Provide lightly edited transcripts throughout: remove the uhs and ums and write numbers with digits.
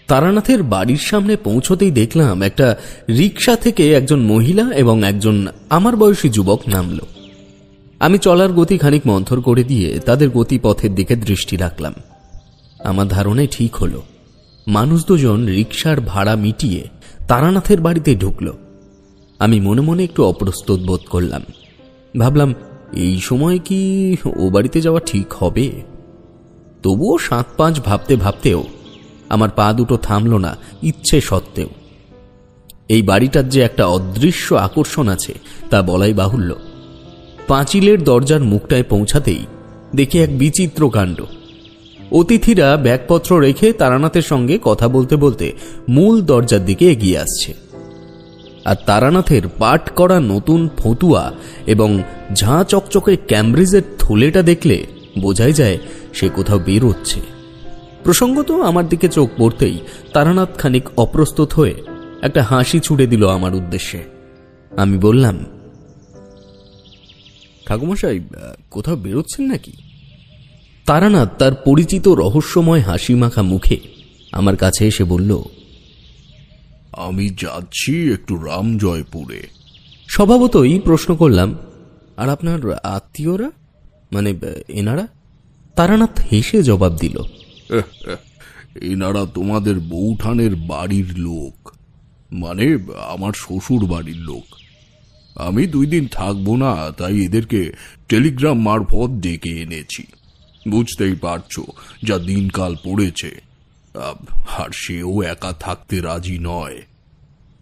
তারানাথের বাড়ির সামনে পৌঁছতেই দেখলাম একটা রিকশা থেকে একজন মহিলা এবং একজন আমার বয়সী যুবক নামল। আমি চলার গতি খানিক মন্থর করে দিয়ে তাদের গতিপথের দিকে দৃষ্টি রাখলাম। আমার ধারণায় ঠিক হলো, মানুষ দুজন রিকশার ভাড়া মিটিয়ে তারানাথের বাড়িতে ঢুকল। আমি মনে মনে একটু অপ্রস্তুত বোধ করলাম। ভাবলাম, এই সময় কি ও বাড়িতে যাওয়া ঠিক হবে? তবুও ৭-৫ ভাবতে ভাবতেও আমার পা দুটো থামল না, ইচ্ছে সত্ত্বেও। এই বাড়িটার যে একটা অদৃশ্য আকর্ষণ আছে তা বলাই বাহুল্য। পাঁচিলের দরজার মুখটায় পৌঁছাতেই দেখি এক বিচিত্র কাণ্ড। অতিথিরা ব্যাগপত্র রেখে তারানাথের সঙ্গে কথা বলতে বলতে মূল দরজার দিকে এগিয়ে আসছে। আর তারানাথের পাট করা নতুন ফতুয়া এবং ঝাঁ চকচকে ক্যামব্রিজের থলেটা দেখলে বোঝাই যায় সে কোথাও বেরোচ্ছে। প্রসঙ্গত আমার দিকে চোখ পড়তেই তারানাথ খানিক অপ্রস্তুত হয়ে একটা হাসি ছুড়ে দিল আমার উদ্দেশ্যে। আমি বললাম, ঠাকুমশাই, কোথাও বেরোচ্ছেন নাকি? তারানাথ তার পরিচিত রহস্যময় হাসি মাখা মুখে আমার কাছে এসে বলল, আমি যাচ্ছি একটু রামজয়পুরে। স্বভাবতই প্রশ্ন করলাম, আর আপনার আত্মীয়রা, মানে এনারা? তারানাথ হেসে জবাব দিল, এনারা তোমাদের বৌঠানের বাড়ির লোক, মানে আমার শ্বশুর বাড়ির লোক। আমি 2 দিন থাকবো না, তাই এদেরকে টেলিগ্রাম মারফত ডেকে এনেছি। বুঝতেই পারছো যা দিনকাল পড়েছে, আর সেও একা থাকতে রাজি নয়।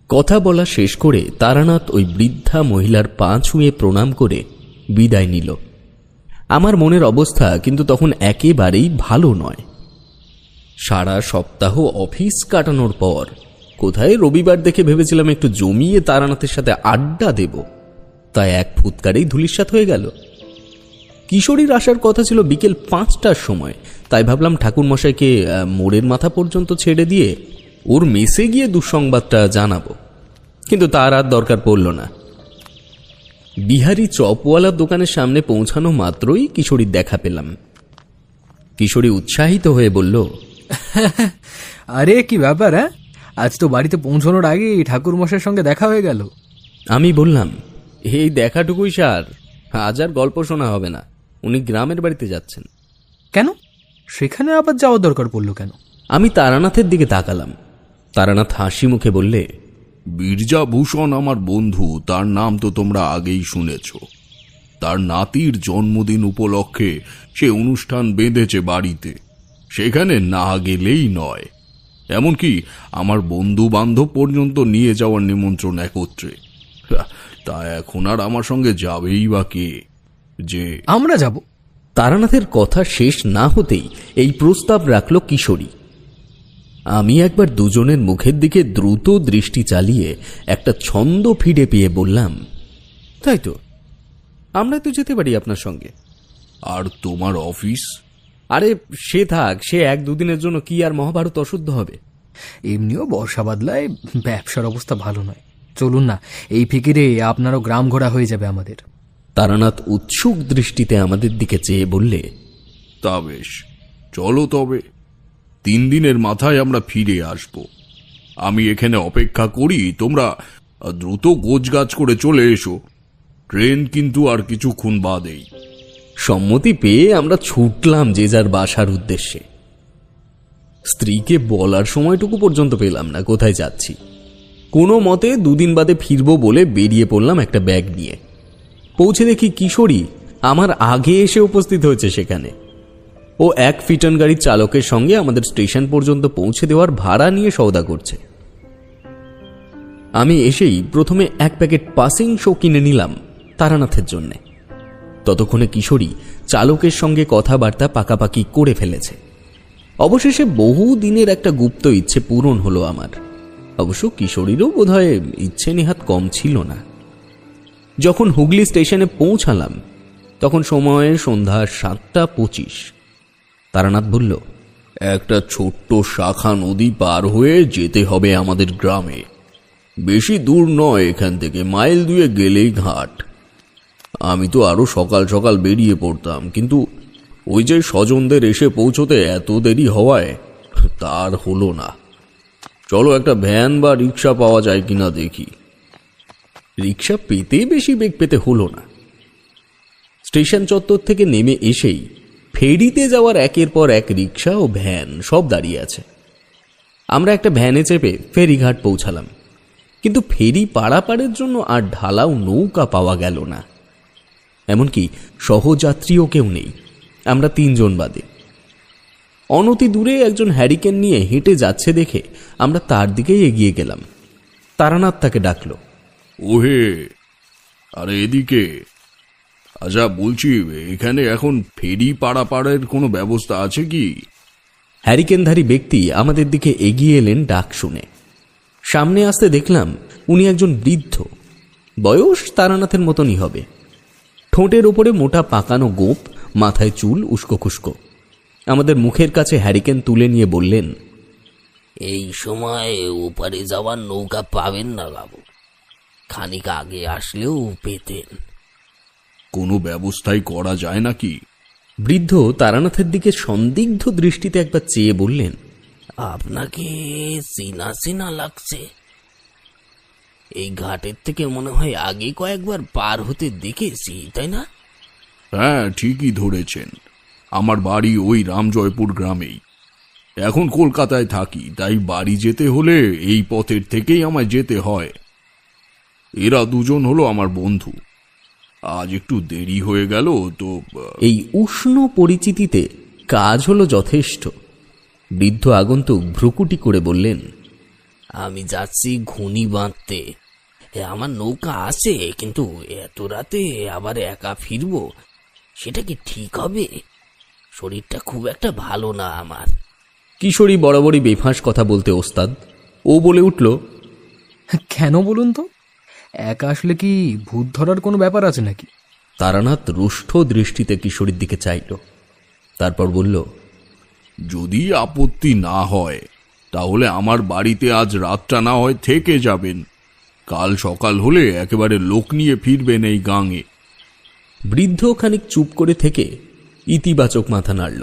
কথা বলা শেষ করে তারানাথ ওই বৃদ্ধা মহিলার পা ছুঁয়ে প্রণাম করে বিদায় নিল। আমার মনের অবস্থা কিন্তু তখন একেবারেই ভালো নয়। সারা সপ্তাহ অফিস কাটানোর পর কোথায় রবিবার দেখে ভেবেছিলাম একটু জমিয়ে তারানাথের সাথে আড্ডা দেব, তাই এক ফুৎকারেই ধূলিসাৎ হয়ে গেল। কিশোরীর আসার কথা ছিল বিকেল 5টার সময়, তাই ভাবলাম ঠাকুরমশাইকে মোড়ের মাথা পর্যন্ত ছেড়ে দিয়ে ওর মেসে গিয়ে দুঃসংবাদটা জানাবো, কিন্তু তার আর দরকার পড়ল না। বিহারি চপওয়ালার দোকানের সামনে পৌঁছানো মাত্রই কিশোরীর দেখা পেলাম। কিশোরী উৎসাহিত হয়ে বলল, আরে কি ব্যাপার, আজ তো বাড়িতে পৌঁছানোর আগেই ঠাকুরমশাইয়ের সঙ্গে দেখা হয়ে গেল। আমি বললাম, এই দেখাটুকুই স্যার, আজ আর গল্প শোনা হবে না, উনি গ্রামের বাড়িতে যাচ্ছেন। কেন? সেখানে আবার যাওয়ার দরকার পড়ল কেন? আমি তারানাথের দিকে তাকালাম। তারানাথ হাসি মুখে বললে, বীরজাভূষণ আমার বন্ধু, তার নাম তো তোমরা আগেই শুনেছ। তার নাতির জন্মদিন উপলক্ষে সে অনুষ্ঠান বেঁধেছে বাড়িতে, সেখানে না গেলেই নয়। এমনকি আমার বন্ধু বান্ধব পর্যন্ত নিয়ে যাওয়ার নিমন্ত্রণ একত্রে। তা এখন আর আমার সঙ্গে যাবেই বা কে? যে আমরা যাব? তারানাথের কথা শেষ না হতেই এই প্রস্তাব রাখল কিশোরী। আমি একবার দুজনের মুখের দিকে দ্রুত দৃষ্টি চালিয়ে একটা ছন্দ ফিরে পেয়ে বললাম, তাই তো, আমরা তো যেতে পারি আপনার সঙ্গে। আর তোমার অফিস? আরে সে থাক, সে 1-2 দিনের জন্য কি আর মহাভারত অশুদ্ধ হবে? এমনিও বর্ষা বাদলায় ব্যবসার অবস্থা ভালো নয়। চলুন না, এই ফিকিরে আপনারও গ্রাম ঘোরা হয়ে যাবে আমাদের। তারানাথ উৎসুক দৃষ্টিতে আমাদের দিকে চেয়ে বললে, তা বেশ, চলো তবে। 3 দিনের মাথায় আমরা ফিরে আসব। আমি এখানে অপেক্ষা করি, তোমরা দ্রুত গোছগাছ করে চলে এসো। ট্রেন কিন্তু আর কিছুক্ষণ বাদেই। সম্মতি পেয়ে আমরা ছুটলাম যে যার বাসার উদ্দেশ্যে। স্ত্রীকে বলার সময়টুকু পর্যন্ত পেলাম না কোথায় যাচ্ছি। কোনো মতে 2 দিন বাদে ফিরবো বলে বেরিয়ে পড়লাম একটা ব্যাগ নিয়ে। পৌঁছে দেখি কিশোরী আমার আগে এসে উপস্থিত হয়েছে সেখানে। ও 1 ফিটন গাড়ির চালকের সঙ্গে আমাদের স্টেশন পর্যন্ত পৌঁছে দেওয়ার ভাড়া নিয়ে সওদা করছে। আমি এসেই প্রথমে 1 প্যাকেট পাসিং শো কিনে নিলাম তারানাথের জন্যে। ততক্ষণে কিশোরী চালকের সঙ্গে কথাবার্তা পাকাপাকি করে ফেলেছে। অবশেষে বহু দিনের একটা গুপ্ত ইচ্ছে পূরণ হলো আমার। অবশ্য কিশোরীরও বোধহয় ইচ্ছে নেহাত কম ছিল না। যখন হুগলি স্টেশনে পৌঁছালাম তখন সময় সন্ধ্যা 7:25। তারানাথ বলল, একটা ছোট্ট শাখা নদী পার হয়ে যেতে হবে আমাদের গ্রামে। বেশি দূর নয়, এখান থেকে মাইল 2 গেলেই ঘাট। আমি তো আরো সকাল সকাল বেরিয়ে পড়তাম, কিন্তু ওই যে স্বজনদের এসে পৌঁছতে এত দেরি হওয়ায় তার হলো না। চলো একটা ভ্যান বা রিক্সা পাওয়া যায় কিনা দেখি। রিক্সা পেতে বেশি বেগ পেতে হলো না। স্টেশন চত্বর থেকে নেমে এসেই ফেরিতে যাওয়ার একের পর এক রিক্সা ও ভ্যান সব দাঁড়িয়ে আছে। আমরা একটা ভ্যানে চেপে ফেরিঘাট পৌঁছালাম, কিন্তু ফেরি পারাপারের জন্য আর ঢালাও নৌকা পাওয়া গেল না। এমনকি সহযাত্রীও কেউ নেই, আমরা 3 জন বাদে। অনতি দূরে একজন হ্যারিকেন নিয়ে হেঁটে যাচ্ছে দেখে আমরা তার দিকেই এগিয়ে গেলাম। তারানাথ তাকে ডাকল। ওহে, আরে এদিকে। আচ্ছা বলছি, এখানে এখন ফেরি পারাপারের কোনো ব্যবস্থা আছে কি? হ্যারিকেনধারী ব্যক্তি আমাদের দিকে এগিয়ে এলেন ডাক শুনে। সামনে আসতে দেখলাম উনি একজন বৃদ্ধ, বয়স তারানাথের মতনই হবে। ঠোঁটের ওপরে মোটা পাকানো গোঁপ, মাথায় চুল উস্কো খুস্কো। আমাদের মুখের কাছে হ্যারিকেন তুলে নিয়ে বললেন, এই সময় ওপারে যাওয়ার নৌকা পাবেন না বাবু, খানিক আগে আসলেও পেতেন। কোনো ব্যবস্থাই করা যায় নাকি? বৃদ্ধ তারানাথের দিকে সন্দিগ্ধ দৃষ্টিতে একবার চেয়ে বললেন, আপনাকে চেনা চেনা লাগছে। এই ঘাটের থেকে মনে হয় আগে কয়েকবার পার হতে দেখেছি, তাই না? হ্যাঁ, ঠিকই ধরেছেন। আমার বাড়ি ওই রামজয়পুর গ্রামেই। এখন কলকাতায় থাকি, তাই বাড়ি যেতে হলে এই পথের থেকেই আমায় যেতে হয়। এরা দুজন হলো আমার বন্ধু। আজ একটু দেরি হয়ে গেল তো। এই উষ্ণ পরিচিতিতে কাজ হলো যথেষ্ট। বৃদ্ধ আগন্তুক ভ্রুকুটি করে বললেন, আমি যাচ্ছি ঘুনি বাঁধতে। আমার নৌকা আছে, কিন্তু এত রাতে আবার একা ফিরবো, সেটা কি ঠিক হবে? শরীরটা খুব একটা ভালো না আমার। কিশোরী বরাবরই বেফাঁস কথা বলতে ওস্তাদ। ও বলে উঠল, কেন বলুন তো? একা আসলে কি ভূত ধরার কোনো ব্যাপার আছে নাকি? তারানাথ রুষ্ঠ দৃষ্টিতে কিশোরীর দিকে চাইল, তারপর বলল, যদি আপত্তি না হয় তাহলে আমার বাড়িতে আজ রাতটা না হয় থেকে যাবেন। কাল সকাল হলে একেবারে লোক নিয়ে ফিরবেন এই গাঙে। বৃদ্ধ খানিক চুপ করে থেকে ইতিবাচক মাথা নাড়ল,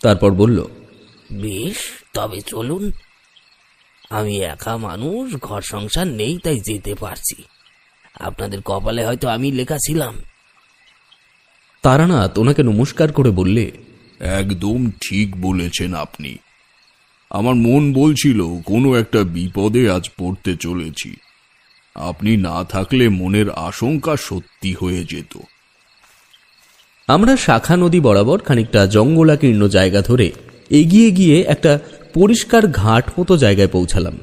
তারপর বলল, বেশ, তবে চলুন। আমি একা মানুষ, ঘর সংসার নেই, তাই যেতে পারছি। আপনাদের কপালে হয়তো আমি লেখা ছিলাম। তারানাথ ওনাকে নমস্কার করে বললে, একদম ঠিক বলেছেন আপনি। আমার মন বলছিল কোনো একটা বিপদে আজ পড়তে চলেছি। আপনি না থাকলে মনের আশঙ্কা সত্যি হয়ে যেত। আমরা শাখা নদী বরাবর খানিকটা জঙ্গলাকীর্ণ জায়গা ধরে এগিয়ে গিয়ে একটা পরিষ্কার ঘাট মতো জায়গায় পৌঁছালাম।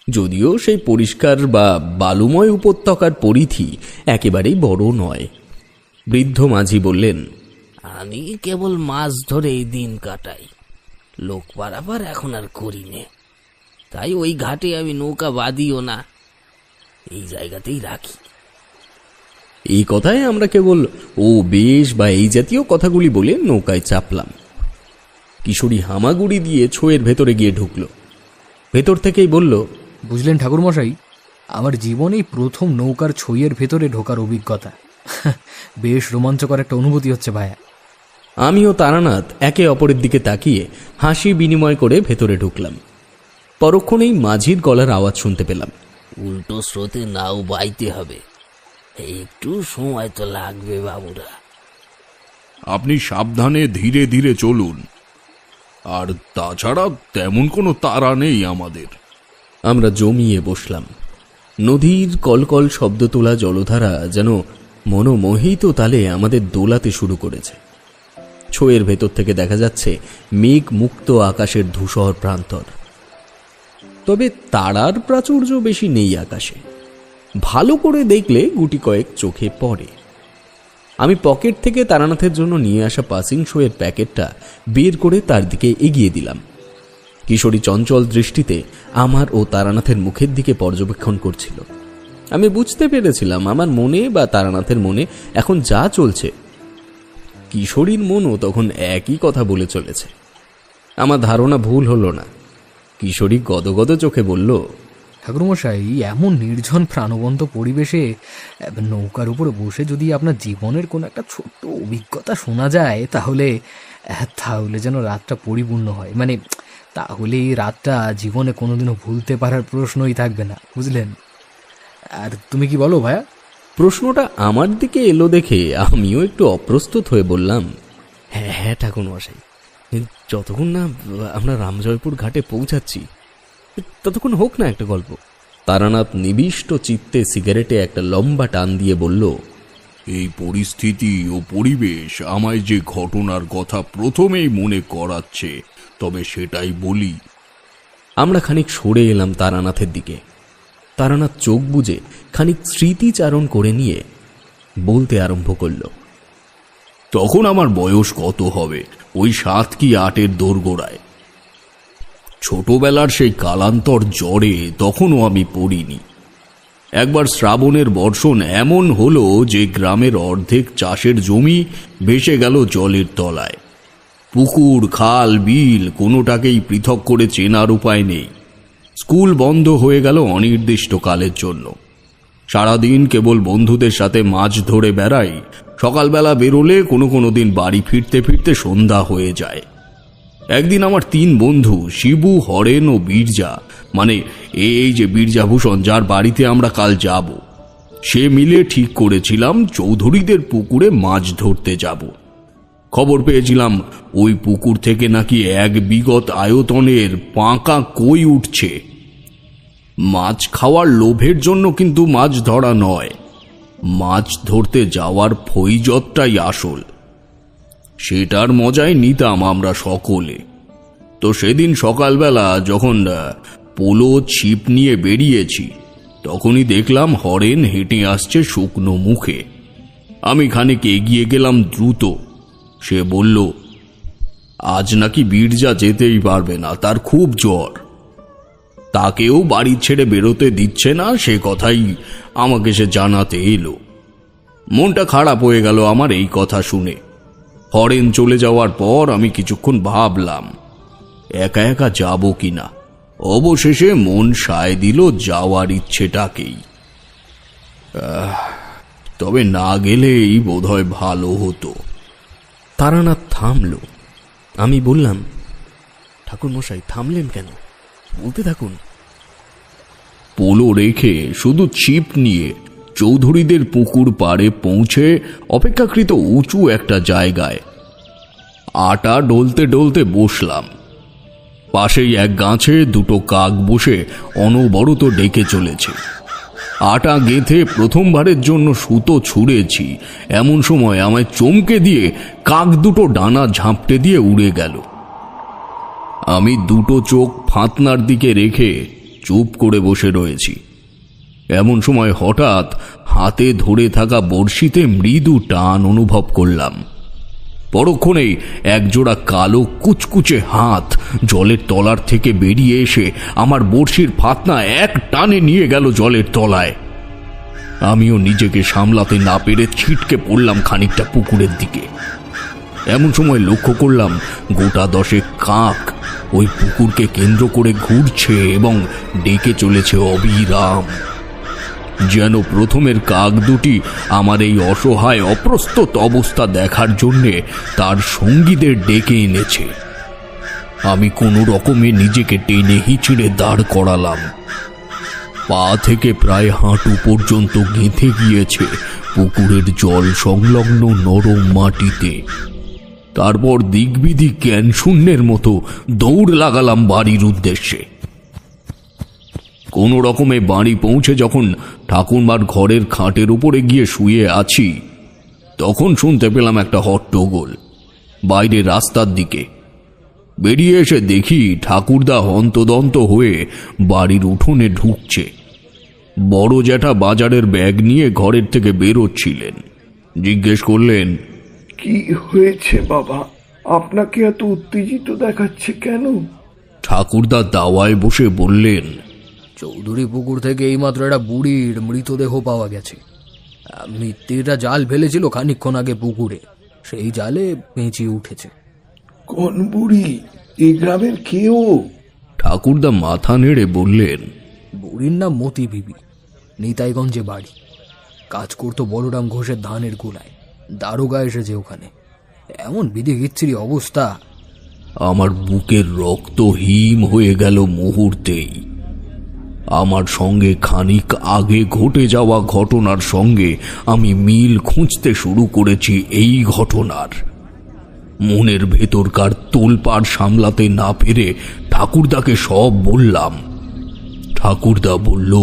যদিও সেই পরিষ্কার বা বালুময় উপত্যকার পরিধি একেবারেই বড় নয়। বৃদ্ধ মাঝি বললেন, আমি কেবল মাছ ধরে এই দিন কাটাই, লোক পারাপার এখন আর করি নে। তাই ওই ঘাটে আমি নৌকা বাঁধিও না, এই জায়গাতেই রাখি। এই কথায় আমরা কেবল ও বেশ বা এই জাতীয় কথাগুলি বলে নৌকায় চাপলাম। কিশোরী হামাগুড়ি দিয়ে ছোয়ের ভেতরে গিয়ে ঢুকল। ভেতর থেকেই বলল, বুঝলেন ঠাকুরমশাই, আমার জীবনেই প্রথম নৌকার ছইয়ের ভেতরে ঢোকার অভিজ্ঞতা। বেশ রোমাঞ্চকর একটা অনুভূতি হচ্ছে ভাইয়া। আমি ও তারানাথ একে অপরের দিকে তাকিয়ে হাসি বিনিময় করে ভেতরে ঢুকলাম। পরক্ষণেই মাঝির গলার আওয়াজ শুনতে পেলাম, উল্টো স্রোতে নাও বাইতে হবে, একটু সময় তো লাগবে বাবুরা। আপনি সাবধানে ধীরে ধীরে চলুন। আর তাছাড়া তেমন কোনো তাড়া নেই আমাদের। আমরা জমিয়ে বসলাম। নদীর কলকল শব্দ তোলা জলধারা যেন মনোমোহিত তালে আমাদের দোলাতে শুরু করেছে। ছোয়ের ভেতর থেকে দেখা যাচ্ছে মেঘ মুক্ত আকাশের ধূসর প্রান্তর। তবে তারার প্রাচুর্য বেশি নেই আকাশে। ভালো করে দেখলে গুটি কয়েক চোখে পড়ে। আমি পকেট থেকে তারানাথের জন্য নিয়ে আসা পাসিং শোয়ের প্যাকেটটা বের করে তার দিকে এগিয়ে দিলাম। কিশোরী চঞ্চল দৃষ্টিতে আমার ও তারানাথের মুখের দিকে পর্যবেক্ষণ করছিল। আমি বুঝতে পেরেছিলাম আমার মনে বা তারানাথের মনে এখন যা চলছে, কিশোরীর মনও তখন একই কথা বলে চলেছে। আমার ধারণা ভুল হলো না। কিশোরী গদগদ চোখে বলল, ঠাকুরমশাই, এমন নির্জন প্রাণবন্ত পরিবেশে নৌকার উপরে বসে যদি আপনার জীবনের কোনো একটা ছোট্ট অভিজ্ঞতা শোনা যায়, তাহলে যেন রাতটা পরিপূর্ণ হয়। মানে তাহলে এই রাতটা জীবনে কোনোদিনও ভুলতে পারার প্রশ্নই থাকবে না, বুঝলেন? আর তুমি কি বলো ভাইয়া? প্রশ্নটা আমার দিকে এলো দেখে আমিও একটু অপ্রস্তুত হয়ে বললাম, হ্যাঁ হ্যাঁ ঠাকুর মশাই, যতক্ষণ না আমরা রামজয়পুর ঘাটে পৌঁছাচ্ছি ততক্ষণ হোক না একটা গল্প। তারানাথ নিবিষ্ট চিত্তে সিগারেটে একটা লম্বা টান দিয়ে বলল, এই পরিস্থিতি ও পরিবেশ আমায় যে ঘটনার কথা প্রথমেই মনে করাচ্ছে, তবে সেটাই বলি। আমরা খানিক সরে এলাম তারানাথের দিকে। তারানাথ চোখ বুজে খানিক স্মৃতিচারণ করে নিয়ে বলতে আরম্ভ করল, তখন আমার বয়স কত হবে? ওই 7 কি 8-এর দোরগোড়ায়। ছোটবেলার সেই কালান্তর জ্বরে তখনও আমি পড়িনি। একবার শ্রাবণের বর্ষণ এমন হলো যে গ্রামের অর্ধেক চাষের জমি ভেসে গেল জলের তলায়। পুকুর, খাল, বিল কোনোটাকেই পৃথক করে চেনার উপায় নেই। স্কুল বন্ধ হয়ে গেল অনির্দিষ্টকালের জন্য। সারাদিন কেবল বন্ধুদের সাথে মাছ ধরে বেড়াই। সকালবেলা বেরোলে কোনো দিন বাড়ি ফিরতে ফিরতে সন্ধ্যা হয়ে যায়। একদিন আমার 3 বন্ধু শিবু, হরেন ও বীরজা, মানে এই যে বীরজাভূষণ যার বাড়িতে আমরা কাল যাব, সে মিলে ঠিক করেছিলাম চৌধুরীদের পুকুরে মাছ ধরতে যাব। খবর পেয়েছিলাম ওই পুকুর থেকে নাকি 1 বিঘত আয়তনের পাঁকা কই উঠছে। মাছ খাওয়ার লোভের জন্য কিন্তু মাছ ধরা নয়, মাছ ধরতে যাওয়ার ফৈজতটাই আসল। সেটার মজাই নিতাম আমরা সকলে। তো সেদিন সকালবেলা যখন পোলো ছিপ নিয়ে বেরিয়েছি, তখনই দেখলাম হরেন হেঁটে আসছে শুকনো মুখে। আমি খানিক এগিয়ে গেলাম দ্রুত। সে বলল, আজ নাকি বীরজা যেতেই পারবে না, তার খুব জ্বর। তাকেও বাড়ি ছেড়ে বেরোতে দিচ্ছে না, সে কথাই আমাকে সে জানাতে এলো। মনটা খারাপ হয়ে গেল আমার এই কথা শুনে। হরেন চলে যাওয়ার পর আমি কিছুক্ষণ ভাবলাম একা একা যাব কিনা। অবশেষে মন সায় দিল যাওয়ার ইচ্ছেটাকেই। তবে না গেলেই বোধহয় ভালো হতো। তারানাথ থামল। আমি বললাম, ঠাকুর মশাই থামলেন কেন? বলতে থাকুন। পোলো রেখে শুধু ছিপ নিয়ে চৌধুরীদের পুকুর পাড়ে পৌঁছে অপেক্ষাকৃত উঁচু একটা জায়গায় আটা ডলতে ডলতে বসলাম। পাশেই এক গাছে 2টো কাক বসে অনবরত ডেকে চলেছে। আটা গেঁথে প্রথমবারের জন্য সুতো ছুঁড়েছি, এমন সময় আমায় চমকে দিয়ে কাক 2টো ডানা ঝাঁপটে দিয়ে উড়ে গেল। আমি 2টো চোখ ফাতনার দিকে রেখে চুপ করে বসে রয়েছি। এমন সময় হঠাৎ হাতে ধরে থাকা বড়শিতে মৃদু টান অনুভব করলাম। পরক্ষণেই একজোড়া কালো কুচকুচে হাত জলের তলার থেকে বেরিয়ে এসে আমার বড়শির ফাতনা এক টানে নিয়ে গেল জলের তলায়। আমিও নিজেকে সামলাতে না পেরে ছিটকে পড়লাম খানিকটা পুকুরের দিকে। এমন সময় লক্ষ্য করলাম গোটা 10 কাক ওই পুকুরকে কেন্দ্র করে ঘুরছে এবং ডেকে চলেছে অবিরাম। যেন প্রথমের কাক 2টি আমার এই অসহায় অপ্রস্তুত অবস্থা দেখার জন্যে তার সঙ্গীদের ডেকে এনেছে। আমি কোনো রকমে নিজেকে টেনে হিঁচড়ে দাঁড় করালাম। পা থেকে প্রায় হাঁটু পর্যন্ত গেঁথে গিয়েছে পুকুরের জল সংলগ্ন নরম মাটিতে। তারপর দিকবিদিক জ্ঞান শূন্যের মতো দৌড় লাগালাম বাড়ির উদ্দেশ্যে। কোনো রকমে বাড়ি পৌঁছে যখন ঠাকুরমার ঘরের খাটের উপরে গিয়ে শুয়ে আছি, তখন শুনতে পেলাম একটা হট্টগোল বাইরে রাস্তার দিকে। বেরিয়ে এসে দেখি ঠাকুরদা হন্তদন্ত হয়ে বাড়ির উঠোনে ঢুকছে। বড় জ্যাঠা বাজারের ব্যাগ নিয়ে ঘরের থেকে বেরোচ্ছিলেন। জিজ্ঞেস করলেন, কি হয়েছে বাবা? আপনাকে এত উত্তেজিত দেখাচ্ছে কেন? ঠাকুরদা দাওয়ায় বসে বললেন, চৌধুরী পুকুর থেকে এইমাত্র একটা বুড়ির মৃতদেহ পাওয়া গেছে। মিত্তিরা জাল ফেলেছিল খানিকক্ষণ আগে পুকুরে, সেই জালে পেঁচিয়ে উঠেছে। কোন বুড়ি? এই গ্রামের কেউ? ঠাকুরদা মাথা নেড়ে বললেন, বুড়ির নাম মতি বিবি, নিতাইগঞ্জে বাড়ি। কাজ করতো বলরাম ঘোষের ধানের গোলায়। দারোগা এসেছে ওখানে। এমন বিধি গিচ্ছিরি অবস্থা, আমার বুকের রক্ত হিম হয়ে গেল মুহূর্তেই। আমার সঙ্গে খানিক আগে ঘটে যাওয়া ঘটনার সঙ্গে আমি মিল খুঁজতে শুরু করেছি এই ঘটনার। মনের ভেতরকার তোলপাড় সামলাতে না পেরে ঠাকুরদাকে সব বললাম। ঠাকুরদা বলল,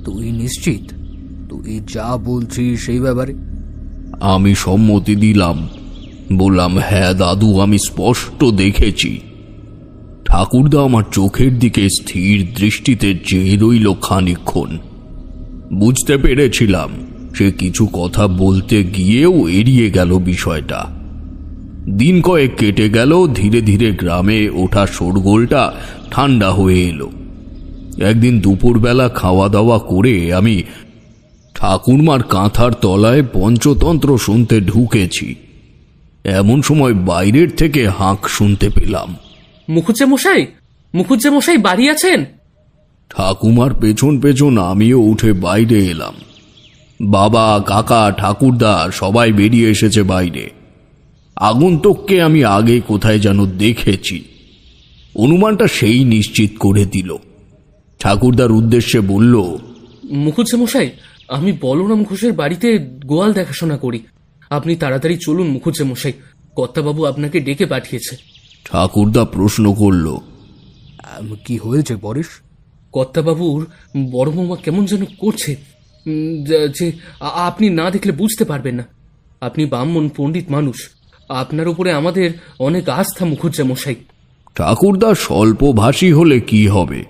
তুই নিশ্চিত? তুই যা বলছিস সেই ব্যাপারে? আমি সম্মতি দিলাম। বললাম, হ্যাঁ দাদু, আমি স্পষ্ট দেখেছি। ঠাকুরদা আমার চোখের দিকে স্থির দৃষ্টিতে চেয়ে রইল খানিকক্ষণ। বুঝতে পেরেছিলাম সে কিছু কথা বলতে গিয়েও এড়িয়ে গেল বিষয়টা। দিন কয়েক কেটে গেল, ধীরে ধীরে গ্রামে ওঠা শোরগোলটা ঠান্ডা হয়ে এলো। একদিন দুপুরবেলা খাওয়া দাওয়া করে আমি ঠাকুরমার কাঁথার তলায় পঞ্চতন্ত্র শুনতে ঢুকেছি। এমন সময় বাইরের থেকে হাঁক শুনতে পেলাম। মুখুজ্জে মশাই বাড়ি আছেন? ঠাকুমার পেছন পেছন আমিও উঠে বাইরে এলাম। বাবা, কাকা, ঠাকুরদা সবাই বেরিয়ে এসেছে বাইরে। আগন্তুককে আমি আগে কোথায় যেন দেখেছি। অনুমানটা সেই নিশ্চিত করে দিল। ঠাকুরদার উদ্দেশ্যে বলল, মুখুজ্জে মশাই, আমি বলরাম ঘোষের বাড়িতে গোয়াল দেখাশোনা করি। আপনি তাড়াতাড়ি চলুন মুখুজ্জে মশাই, কর্তাবাবু আপনাকে ডেকে পাঠিয়েছে। ঠাকুরদা প্রশ্ন করল, কি হয়েছে পরেশ? কর্তাবাবুর বড় বৌমা কেমন যেন করছে, যে আপনি না দেখলে বুঝতে পারবেন না। আপনি ব্রাহ্মণ পণ্ডিত মানুষ, আপনার উপরে আমাদের অনেক আস্থা মুখুজ্জে মশাই। ঠাকুরদা স্বল্পভাষী হলে কি হবে,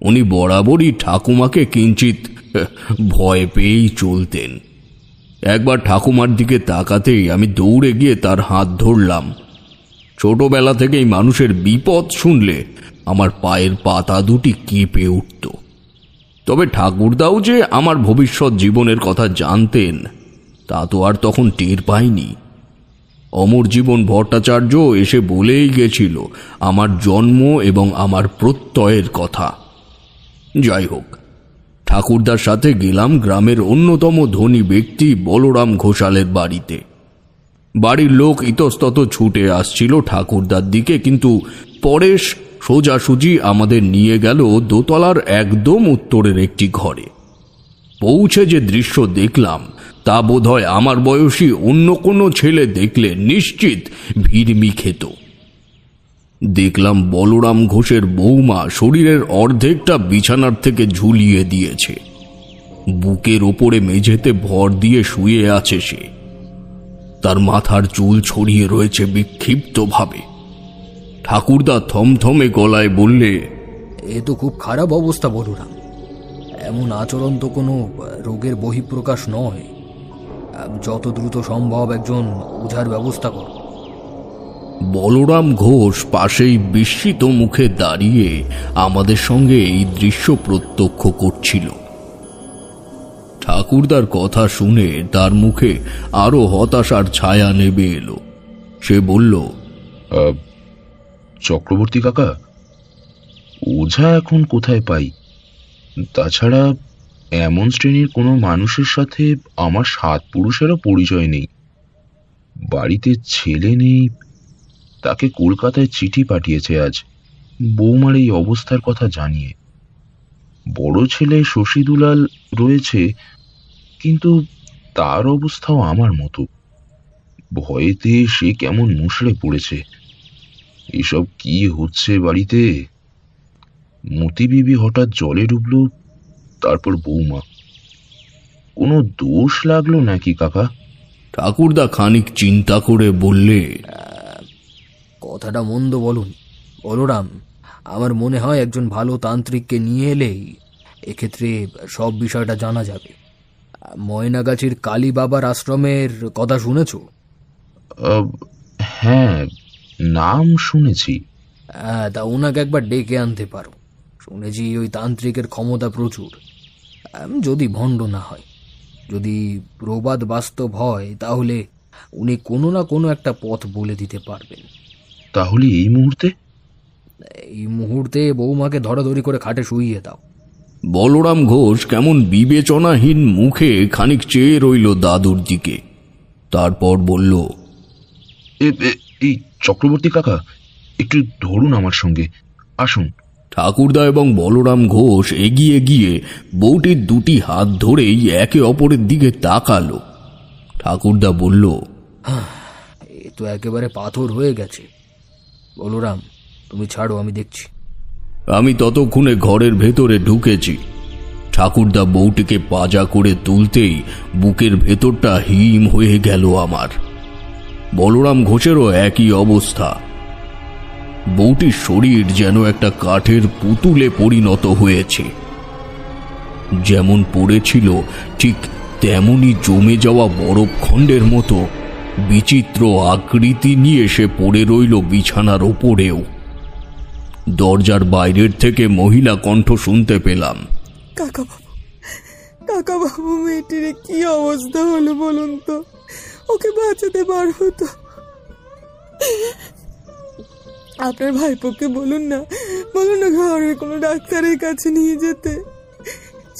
উনি বরাবরই ঠাকুমাকে কিঞ্চিত ভয় পেয়েই চলতেন। একবার ঠাকুমার দিকে তাকাতেই আমি দৌড়ে গিয়ে তার হাত ধরলাম। ছোটবেলা থেকেই মানুষের বিপদ শুনলে আমার পায়ের পাতা দুটি কেঁপে উঠত। তবে ঠাকুরদাও যে আমার ভবিষ্যৎ জীবনের কথা জানতেন তা তো আর তখন টের পাইনি। অমরজীবন ভট্টাচার্য এসে বলেই গেছিল আমার জন্ম এবং আমার প্রত্যয়ের কথা। যাই হোক, ঠাকুরদার সাথে গেলাম গ্রামের অন্যতম ধনী ব্যক্তি বলরাম ঘোষালের বাড়িতে। বাড়ির লোক ইতস্তত ছুটে আসছিল ঠাকুরদার দিকে, কিন্তু পরেশ সোজাসুজি আমাদের নিয়ে গেল দোতলার একদম উত্তরের একটি ঘরে। পৌঁছে যে দৃশ্য দেখলাম তা বোধহয় আমার বয়সী অন্য কোনো ছেলে দেখলে নিশ্চিত ভিড়মি খেত। দেখলাম বলরাম ঘোষের বৌমা শরীরের অর্ধেকটা বিছানার থেকে ঝুলিয়ে দিয়েছে। বুকের ওপরে মেঝেতে ভর দিয়ে শুয়ে আছে সে। তার মাথার চুল ছড়িয়ে রয়েছে বিক্ষিপ্তভাবে। ঠাকুরদা থমথমে গলায় বললে, এ তো খুব খারাপ অবস্থা বলরাম। এমন আচরণ তো কোনো রোগের বহিঃপ্রকাশ নয়। যত দ্রুত সম্ভব একজন ওঝার ব্যবস্থা করো। বলরাম ঘোষ পাশেই বিস্মিত মুখে দাঁড়িয়ে আমাদের সঙ্গে এই দৃশ্য প্রত্যক্ষ করছিল। ঠাকুরদার কথা শুনে তার মুখে আরো হতাশার ছায়া নেমে এলো। সে বলল, চক্রবর্তী কাকা, ওঝা এখন কোথায় পাই? তাছাড়া এমন শ্রেণীর কোনো মানুষের সাথে আমার সাত পুরুষেরও পরিচয় নেই। বাড়িতে ছেলে নেই। তাকে কলকাতায় চিঠি পাঠিয়েছে আজ বৌমার এই অবস্থার কথা জানিয়ে। বড় ছেলে শশীদুলাল রয়েছে, কিন্তু তার অবস্থাও আমার মতো। ভয়েতে সে কেমন মুষড়ে পড়েছে। এসব কি হচ্ছে বাড়িতে? মতি বিবি হঠাৎ জলে ডুবল, তারপর বৌমা। কোনো দোষ লাগলো নাকি কাকা? ঠাকুরদা খানিক চিন্তা করে বললে, কথাটা মন্দ বলুন বলরাম। আমার মনে হয় একজন ভালো তান্ত্রিককে নিয়ে এলেই এক্ষেত্রে সব বিষয়টা জানা যাবে। ময়নাগাছির কালী বাবার আশ্রমের কথা শুনেছ? হ্যাঁ, নাম শুনেছি। হ্যাঁ, তা ওনাকে একবার ডেকে আনতে পারো। শুনেছি ওই তান্ত্রিকের ক্ষমতা প্রচুর। যদি ভণ্ড না হয়, যদি প্রবাদ বাস্তব হয়, তাহলে উনি কোনো না কোনো একটা পথ বলে দিতে পারবেন। তাহলে এই মুহূর্তে? এই মুহূর্তে বৌমাকে ধরাধরি করে খাটে শুইয়ে দাও। বলরাম ঘোষ কেমন বিবেচনাহীন মুখে খানিক চেয়ে রইল দাদুর দিকে। তারপর বলল, এই চক্রবর্তী কাকা, একটু ধরুন আমার সঙ্গে, আসুন। ঠাকুরদা এবং বলরাম ঘোষ এগিয়ে গিয়ে বউটির দুটি হাত ধরেই একে অপরের দিকে তাকালো। ঠাকুরদা বলল, এ তো একেবারে পাথর হয়ে গেছে। বলরাম, তুমি ছাড়ো, আমি দেখছি। আমি ততক্ষণে ঘরের ভেতরে ঢুকেছি। ঠাকুরদা বউটিকে পাজা করে তুলতেই বুকের ভেতরটা হিম হয়ে গেল আমার। বলরাম ঘোষেরও একই অবস্থা। বউটির শরীর যেন একটা কাঠের পুতুলে পরিণত হয়েছে। যেমন পড়েছিল ঠিক তেমনি জমে যাওয়া বরফ খণ্ডের মতো বিচিত্র আকৃতি নিয়ে সে পড়ে রইল বিছানার ওপরেও। দরজার বাইরের থেকে মহিলা কণ্ঠ শুনতে পেলাম, কাকা বাবু, মেয়েটির কি অবস্থা হলো বলুন তো, ওকে বাঁচাতে পারবো তো? আপনার ভাইপোকে বলুন না ঘরের কোনো ডাক্তারের কাছে নিয়ে যেতে।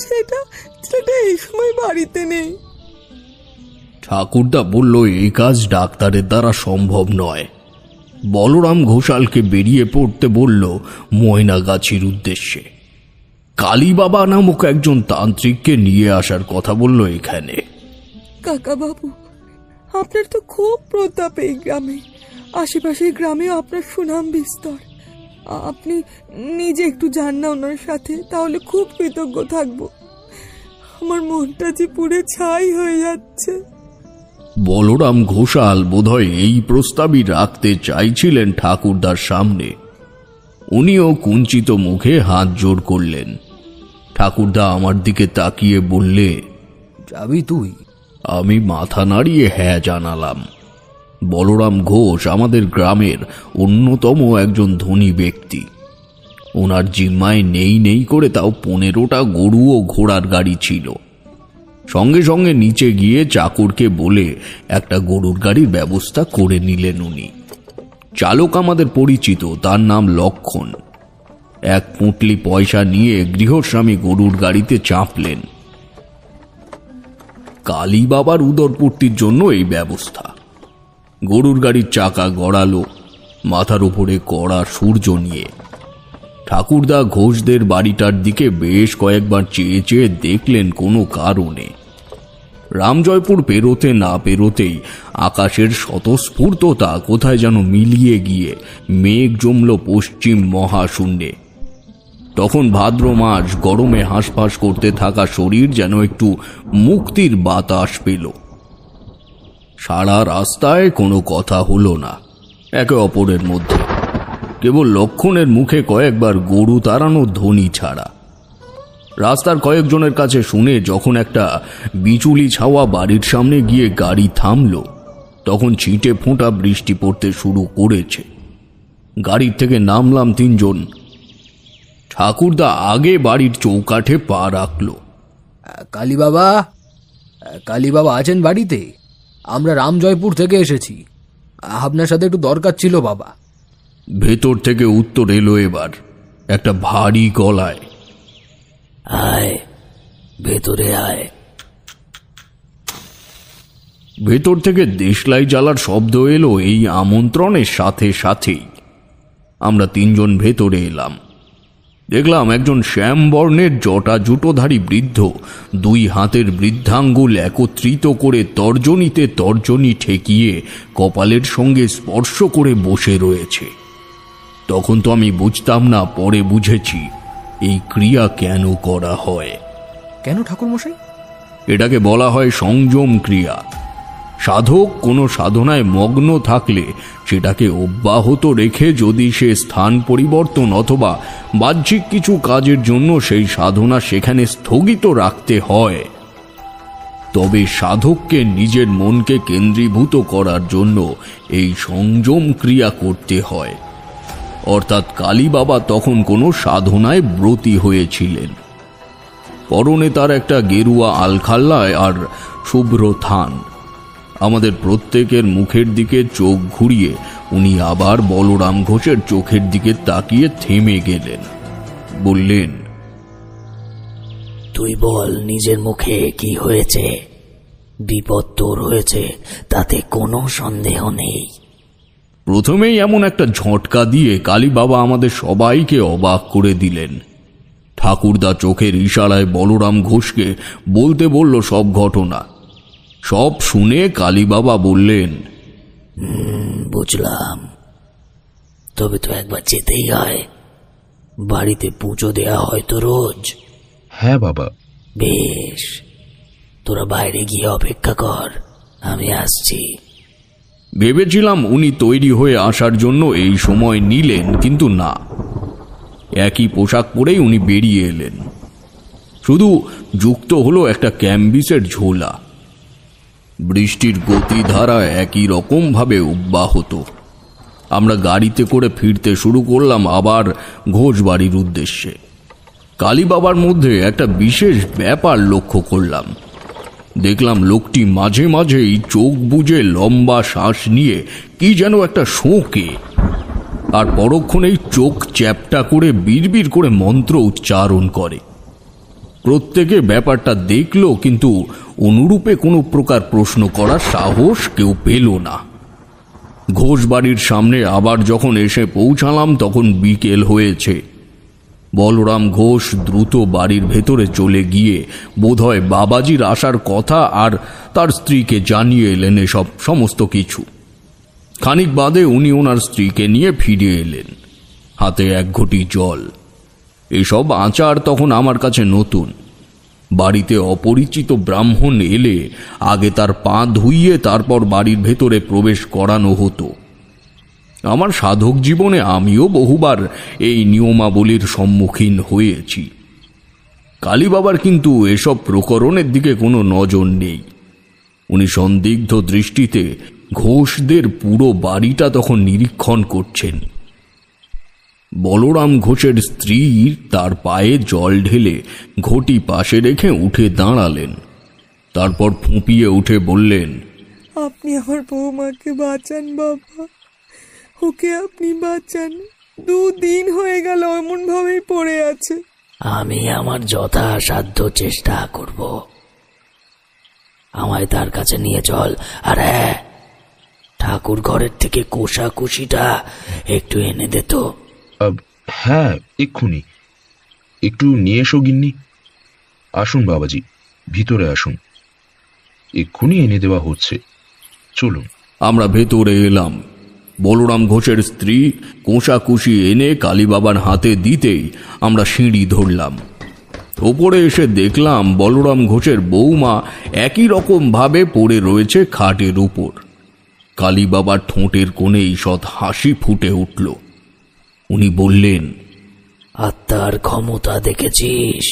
সেটা এই সময় বাড়িতে নেই। ঠাকুরদা বলল, এই কাজ ডাক্তারের দ্বারা সম্ভব নয়। বলরাম ঘোষালকে বেরিয়ে পড়তে বলল ময়নাগাছির উদ্দেশ্যে। কালীবাবা নামক একজন তান্ত্রিককে নিয়ে আসার কথা বলল এখানে। কাকা বাবু, আপনার তো খুব প্রতাপ এই গ্রামে, আশেপাশের গ্রামেও আপনার সুনাম বিস্তর। আপনি নিজে একটু যান না ওনার সাথে, তাহলে খুব কৃতজ্ঞ থাকবো। আমার মনটা যে পুড়ে ছাই হয়ে যাচ্ছে। বলরাম ঘোষাল বোধহয় এই প্রস্তাবই রাখতে চাইছিলেন ঠাকুরদার সামনে। উনিও কুঞ্চিত মুখে হাত জোড় করলেন। ঠাকুরদা আমার দিকে তাকিয়ে বললে, যাবি তুই? আমি মাথা নাড়িয়ে হ্যাঁ জানালাম। বলরাম ঘোষ আমাদের গ্রামের অন্যতম একজন ধনী ব্যক্তি। ওনার জিম্মায় নেই করে তাও 15টা গরু ও ঘোড়ার গাড়ি ছিল। সঙ্গে সঙ্গে নিচে গিয়ে চাকরকে বলে একটা গরুর গাড়ির ব্যবস্থা করে নিলেন উনি। চালক আমাদের পরিচিত, তার নাম লক্ষণ। এক পুঁটলি পয়সা নিয়ে গৃহস্বামী গরুর গাড়িতে চাপলেন। কালীবাবার উদরপূর্তির জন্য এই ব্যবস্থা। গরুর গাড়ির চাকা গড়ালো, মাথার উপরে কড়া সূর্য নিয়ে। ঠাকুরদা ঘোষদের বাড়িটার দিকে বেশ কয়েকবার চেয়ে চেয়ে দেখলেন কোনো কারণে। রামজয়পুর পেরোতে না পেরোতেই আকাশের স্বতঃস্ফূর্ততা কোথায় যেন মিলিয়ে গিয়ে মেঘ জমল পশ্চিম মহাশূন্যে। তখন ভাদ্র মাস, গরমে হাঁসফাঁস করতে থাকা শরীর যেন একটু মুক্তির বাতাস পেল। সারা রাস্তায় কোনো কথা হলো না একে অপরের মধ্যে, কেবল লক্ষণের মুখে কয়েকবার গরু তাড়ানোর ধ্বনি ছাড়া। রাস্তার কয়েকজনের কাছে শুনে যখন একটা বিচুলি ছাওয়া বাড়ির সামনে গিয়ে গাড়ি থামল, তখন ছিটে ফোঁটা বৃষ্টি পড়তে শুরু করেছে। গাড়ির থেকে নামলাম 3 জন। ঠাকুরদা আগে বাড়ির চৌকাঠে পা রাখল। কালীবাবা আছেন বাড়িতে? আমরা রামজয়পুর থেকে এসেছি, আপনার সাথে একটু দরকার ছিল বাবা। ভেতর থেকে উত্তর এলো এবার একটা ভারী গলায়, আয়, ভেতরে আয়। ভেতর থেকে দেশলাই জ্বালার শব্দ এলো এই আমন্ত্রণের সাথে সাথেই। আমরা 3 জন ভেতরে এলাম। দেখলাম একজন শ্যামবর্ণের জটা জুটোধারী বৃদ্ধ 2 হাতের বৃদ্ধাঙ্গুল একত্রিত করে তর্জনীতে তর্জনী ঠেকিয়ে কপালের সঙ্গে স্পর্শ করে বসে রয়েছে। তখন তো আমি বুঝতাম না, পরে বুঝেছি এই ক্রিয়া কেন করা হয়। কেন ঠাকুরমশাই? এটাকে বলা হয় সংযম ক্রিয়া। সাধক কোনো সাধনায় মগ্ন থাকলে সেটাকে অব্যাহত রেখে যদি সে স্থান পরিবর্তন অথবা বাহ্যিক কিছু কাজের জন্য সেই সাধনা সেখানে স্থগিত রাখতে হয়, তবে সাধককে নিজের মনকে কেন্দ্রীভূত করার জন্য এই সংযম ক্রিয়া করতে হয়। অর্থাৎ কালীবাবা তখন কোনো সাধনায় ব্রতী হয়েছিলেন। পরনে তার একটা গেরুয়া আলখাল্লায় আর শুভ্র থান। আমাদের প্রত্যেকের মুখের দিকে চোখ ঘুরিয়ে উনি আবার বলরাম ঘোষের চোখের দিকে তাকিয়ে থেমে গেলেন। বললেন, তুই বল নিজের মুখে কি হয়েছে। বিপদ তোর হয়েছে, তাতে কোনো সন্দেহ নেই। প্রথমেই এমন একটা ঝটকা দিয়ে কালী বাবা আমাদের সবাইকে অবাক করে দিলেন। ঠাকুরদা চোখের ইশারায় বলরাম ঘোষকে বলতে বলল সব ঘটনা। সব শুনে কালী বাবা বললেন, বুঝলাম, তবে তো একবার যেতেই হয়। বাড়িতে পুজো দেয়া হয় তো রোজ? হ্যাঁ বাবা। বেশ, তোরা বাইরে গিয়ে অপেক্ষা কর, আমি আসছি। ভেবেছিলাম উনি তৈরি হয়ে আসার জন্য এই সময় নিলেন, কিন্তু না, একই পোশাক পরেই উনি বেরিয়ে এলেন। শুধু যুক্ত হলো একটা ক্যাম্বিসের ঝোলা। বৃষ্টির গতিধারা একই রকম ভাবে অব্যাহত। আমরা গাড়িতে করে ফিরতে শুরু করলাম আবার ঘোষ বাড়ির উদ্দেশ্যে। কালী বাবার মধ্যে একটা বিশেষ ব্যাপার লক্ষ্য করলাম। দেখলাম লোকটি মাঝে মাঝেই চোখ বুজে লম্বা শ্বাস নিয়ে কি যেন একটা শোঁকে, আর পরক্ষণেই চোখ চ্যাপটা করে বিড়বিড় করে মন্ত্র উচ্চারণ করে। প্রত্যেকে ব্যাপারটা দেখল, কিন্তু অনুরূপে কোনো প্রকার প্রশ্ন করার সাহস কেউ পেল না। ঘোষ বাড়ির সামনে আবার যখন এসে পৌঁছালাম তখন বিকেল হয়েছে। বলরাম ঘোষ দ্রুত বাড়ির ভেতরে চলে গিয়ে বোধহয় বাবাজির আসার কথা আর তার স্ত্রীকে জানিয়ে এলেন এসব সমস্ত কিছু। খানিক বাদে উনি ওনার স্ত্রীকে নিয়ে ফিরে এলেন, হাতে এক ঘটি জল। এসব আচার তখন আমার কাছে নতুন। বাড়িতে অপরিচিত ব্রাহ্মণ এলে আগে তার পা ধুইয়ে তারপর বাড়ির ভেতরে প্রবেশ করানো হতো। আমার সাধক জীবনে আমিও বহুবার এই নিয়মাবলীর সম্মুখীন হয়েছি। কালী বাবার কিন্তু এসব প্রকরণের দিকে কোনো নজর নেই। উনি সন্দিগ্ধ দৃষ্টিতে ঘোষদের পুরো বাড়িটা তখন নিরীক্ষণ করছেন। বলরাম ঘোষের স্ত্রী তার পায়ে জল ঢেলে ঘটি পাশে রেখে উঠে দাঁড়ালেন। তারপর ফুঁপিয়ে উঠে বললেন, আপনি আমার বৌমাকে বাঁচান বাবা, ওকে আপনি বাঁচান। 2 দিন হয়ে গেল এমন ভাবেই পড়ে আছে। আমি আমার যথাসাধ্য চেষ্টা করব, আমায় তার কাছে নিয়ে চল। আর হ্যাঁ, ঠাকুর ঘরের থেকে কোষাকুষিটা একটু এনে দে তো। হ্যাঁ, এক্ষুনি। একটু নিয়ে এসো গিন্নি। আসুন বাবাজি, ভিতরে আসুন, এক্ষুনি এনে দেওয়া হচ্ছে, চলুন। আমরা ভেতরে এলাম। বলরাম ঘোষের স্ত্রী কোষাকুষি এনে কালী বাবার হাতে দিতেই আমরা সিঁড়ি ধরলাম। ওপরে এসে দেখলাম বলরাম ঘোষের বৌমা একই রকম ভাবে পড়ে রয়েছে খাটের উপর। কালী বাবার ঠোঁটের কোণে ঈষৎ হাসি ফুটে উঠল। উনি বললেন, আত্মার ক্ষমতা দেখেছিস?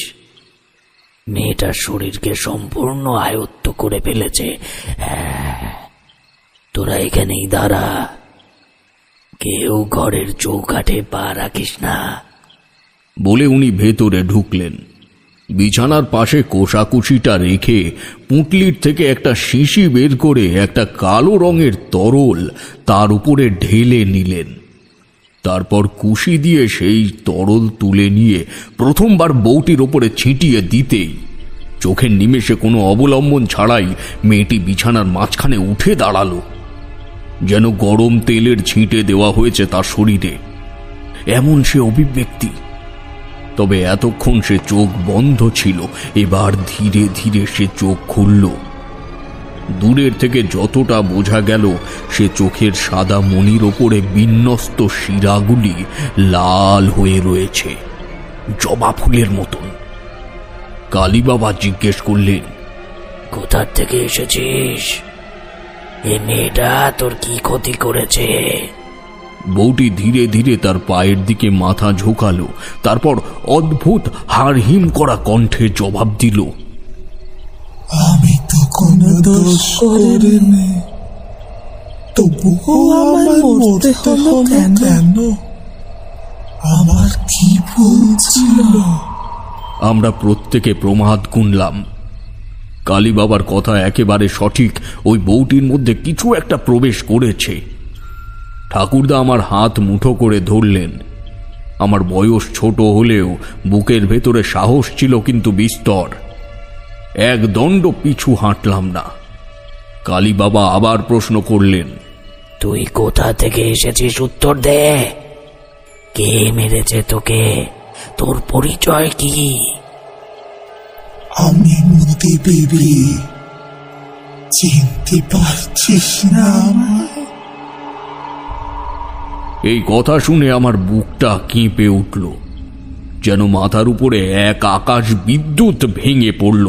মেয়েটার শরীরকে সম্পূর্ণ আয়ত্ত করে ফেলেছে। তোরা এখানেই দাঁড়া, কেউ ঘরের চৌকাঠে পা রাখিস না। বলে উনি ভেতরে ঢুকলেন। বিছানার পাশে কোষাকুষিটা রেখে পুঁটলির থেকে একটা শিশি বের করে একটা কালো রঙের তরল তার উপরে ঢেলে নিলেন। তারপর কুশি দিয়ে সেই তরল তুলে নিয়ে প্রথমবার বউটির ওপরে ছিটিয়ে দিতেই চোখের নিমেষে কোনো অবলম্বন ছাড়াই মেয়েটি বিছানার মাঝখানে উঠে দাঁড়ালো, যেন গরম তেলের ছিটে দেওয়া হয়েছে তার শরীরে। এমন সে অভিব্যক্তি। তবে এতক্ষণ সে চোখ বন্ধ ছিল, এবার ধীরে ধীরে সে চোখ খুলল। দূরের থেকে যতটা বোঝা গেল সে চোখের সাদা মণির ওপরে বিন্যস্ত শিরাগুলি লাল হয়ে রয়েছে, জবা ফুলের মতন। কালী বাবা জিজ্ঞেস করলেন, কোথার থেকে এসেছিস? এ মেয়েটা তোর কি ক্ষতি করেছে? বউটি ধীরে ধীরে তার পায়ের দিকে মাথা ঝোঁকালো, তারপর অদ্ভুত হাড়হিম করা কণ্ঠে জবাব দিল, আমি তো কোনো দোষ করিনি, তবুও আমার মরতে হলো কেন? আমার কি ভুল ছিল? আমরা প্রত্যেকে প্রমাদ গুনলাম। কালী বাবার কথা একেবারে সঠিক। ওই বউটির মধ্যে কিছু একটা প্রবেশ করেছে। ঠাকুরদা আমার হাত মুঠো করে ধরলেন। আমার বয়স ছোট হলেও বুকের ভেতরে সাহস ছিল কিন্তু বিস্তর। এক দণ্ড পিছু হাঁটলাম না। কালী বাবা আবার প্রশ্ন করলেন, তুই কোথা থেকে এসেছিস উত্তর দে। কে মেরেছে তোকে? তোর পরিচয় কি? আমি মতি বিবি, চিনতে পারছিস না আমায়? এই কথা শুনে আমার বুকটা কেঁপে উঠল, যেন মাথার উপরে এক আকাশ বিদ্যুৎ ভেঙে পড়ল।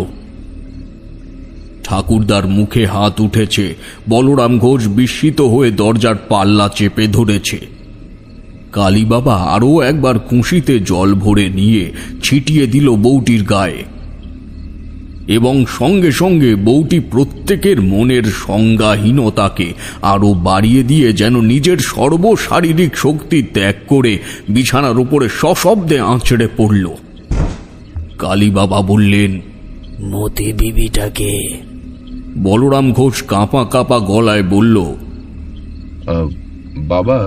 ঠাকুরদার মুখে হাত উঠেছে। বলরাম ঘোষ বিস্মিত হয়ে দরজার পাল্লা চেপে ধরেছে। কালী বাবা আরো একবার খুশিতে জল ভরে নিয়ে ছিটিয়ে দিল বউটির গায়ে, এবং সঙ্গে সঙ্গে বউটি প্রত্যেকের মনের সংজ্ঞাহীনতাকে আরো বাড়িয়ে দিয়ে যেন নিজের সর্বশারীরিক শক্তি ত্যাগ করে বিছানার উপরে সশব্দে আঁচড়ে পড়ল। কালী বাবা বললেন, মতি বিবিটাকে? বলরাম ঘোষ কাঁপা কাঁপা গলায় বলল, বাবা,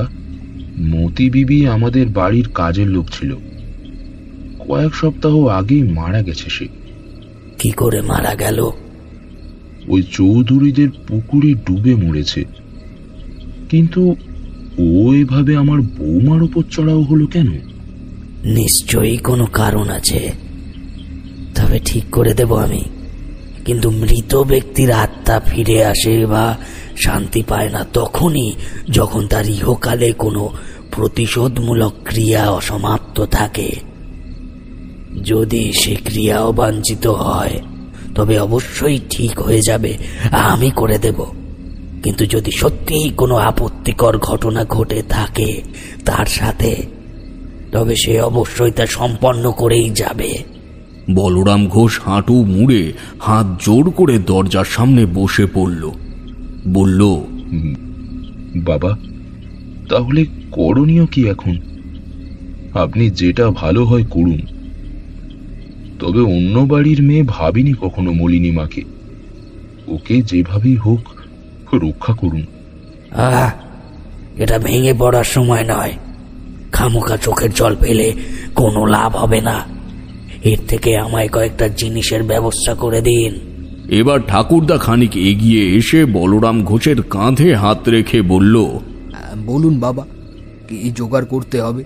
মতি বিবি আমাদের বাড়ির কাজের লোক ছিল। কয়েক সপ্তাহ আগেই মারা গেছে সে। কি করে মারা গেল? ওই চৌধুরীদের পুকুরে ডুবে মরেছে। কিন্তু ও এভাবে আমার বৌমার উপর চড়াও হলো কেন? নিশ্চয়ই কোনো কারণ আছে, তবে ঠিক করে দেব আমি। কিন্তু মৃত ব্যক্তির আত্মা ফিরে আসে বা শান্তি পায় না তখনই যখন তার ইহকালে কোনো প্রতিশোধমূলক ক্রিয়া অসমাপ্ত থাকে। যদি সে ক্রিয়া অবাঞ্ছিত হয় তবে অবশ্যই ঠিক হয়ে যাবে, আমি করে দেব। কিন্তু যদি সত্যিই কোনো আপত্তিকর ঘটনা ঘটে থাকে তার সাথে, তবে সে অবশ্যই তা সম্পন্ন করেই যাবে। বলরাম ঘোষ হাঁটু মুড়ে হাত জোর করে দরজার সামনে বসে পড়ল। বলল, বাবা, তাহলে করণীয় কি এখন? আপনি যেটা ভালো হয় করুন। তবে অন্য বাড়ির মেয়ে ভাবিনি কখনো মলিনীমাকে। ওকে যেভাবেই হোক রক্ষা করুন। এটা ভেঙে পড়ার সময় নয়। খামোখা চোখের জল ফেলে কোনো লাভ হবে না। এর থেকে আমায় কয়েকটা জিনিসের ব্যবস্থা করে দিন। এবার ঠাকুরদা খানিক এগিয়ে এসে বলরাম ঘোষের কাঁধে হাত রেখে বলল, বলুন বাবা, কি জোগাড় করতে হবে?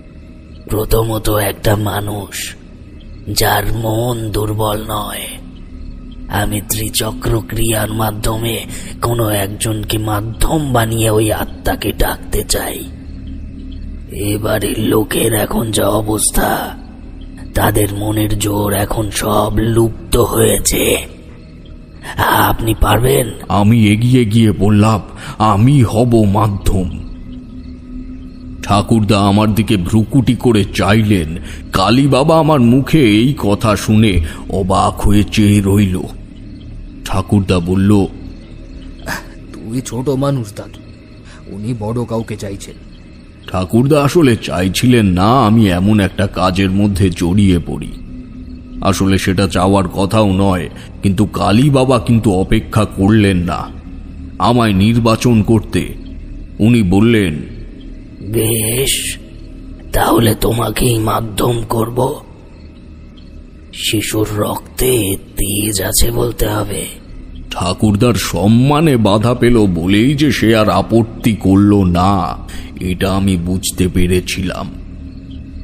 প্রথমত একটা মানুষ যার মন দুর্বল নয়। আমি ত্রিচক্র ক্রিয়ার মাধ্যমে কোনো একজনকে মাধ্যম বানিয়ে ওই আত্মাকে ডাকতে চাই। এবারের লোকের এখন যা অবস্থা, তাদের মনের জোর এখন সব লুপ্ত হয়েছে। আপনি পারবেন? আমি এগিয়ে গিয়ে বললাম, আমি হব মাধ্যম। ঠাকুরদা আমার দিকে ভ্রুকুটি করে চাইলেন। কালী বাবা আমার মুখে এই কথা শুনে অবাক হয়ে চেয়ে রইল। ঠাকুরদা বলল, তুই ছোট মানুষ দাদু, উনি বড় কাউকে চাইছেন। ঠাকুরদা আসলে চাইছিলেন না আমি এমন একটা কাজের মধ্যে জড়িয়ে পড়ি। আসলে সেটা চাওয়ার কথাও নয়, কিন্তু কালী বাবা কিন্তু অপেক্ষা করলেন না আমায় নির্বাচন করতে। উনি বললেন, বেশ, তাহলে তোমাকেই মাধ্যম করব। শিশুর রক্তে তেজ আছে বলতে হবে। ঠাকুরদার সম্মানে বাধা পেল বলেই যে সে আর আপত্তি করল না, এটা আমি বুঝতে পেরেছিলাম।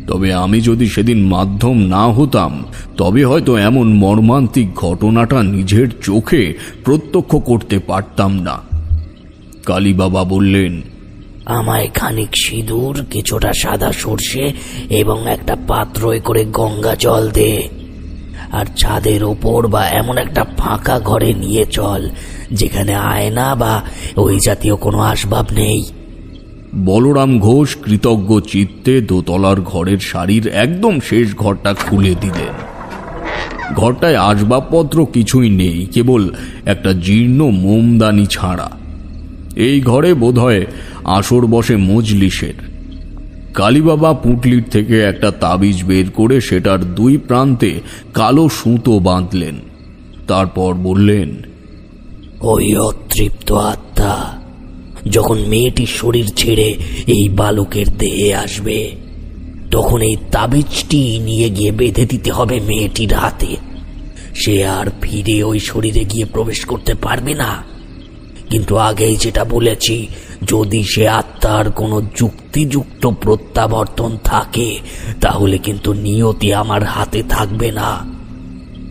তবে আমি যদি সেদিন মাধ্যম না হতাম, তবে হয়তো এমন মর্মান্তিক ঘটনাটা নিজের চোখে প্রত্যক্ষ করতে পারতাম না। কালী বাবা বললেন, আমায় খানিক সিঁদুর, কিছুটা সাদা সর্ষে এবং একটা পাত্রয় করে গঙ্গা জল দে। আর ছাদের ওপর বা এমন একটা ফাঁকা ঘরে নিয়ে চল যেখানে আয়না বা ওই জাতীয় কোনো আসবাব নেই। বলরাম ঘোষ কৃতজ্ঞ চিত্তে দোতলার ঘরের সারির একদম শেষ ঘরটা খুলে দিলেন। ঘরটায় আসবাবপত্র কিছুই নেই, কেবল একটা জীর্ণ মোমদানি ছাড়া। এই ঘরে বোধহয় আসর বসে মজলিসের। কালীবাবা পুঁটলির থেকে একটা তাবিজ বের করে সেটার দুই প্রান্তে কালো সুতো বাঁধলেন। তারপর বললেন, ওই অতৃপ্ত আত্মা যখন মেয়েটির শরীর ছেড়ে এই বালকের দেহে আসবে, তখন এই তাবিজটি নিয়ে গিয়ে বেঁধে দিতে হবে মেয়েটির হাতে। সে আর ফিরে ওই শরীরে গিয়ে প্রবেশ করতে পারবে না। কিন্তু আগেই যেটা বলেছি, যদি সে আত্মার কোনো যুক্তিযুক্ত প্রত্যাবর্তন থাকে তাহলে কিন্তু নিয়তি আমার হাতে থাকবে না,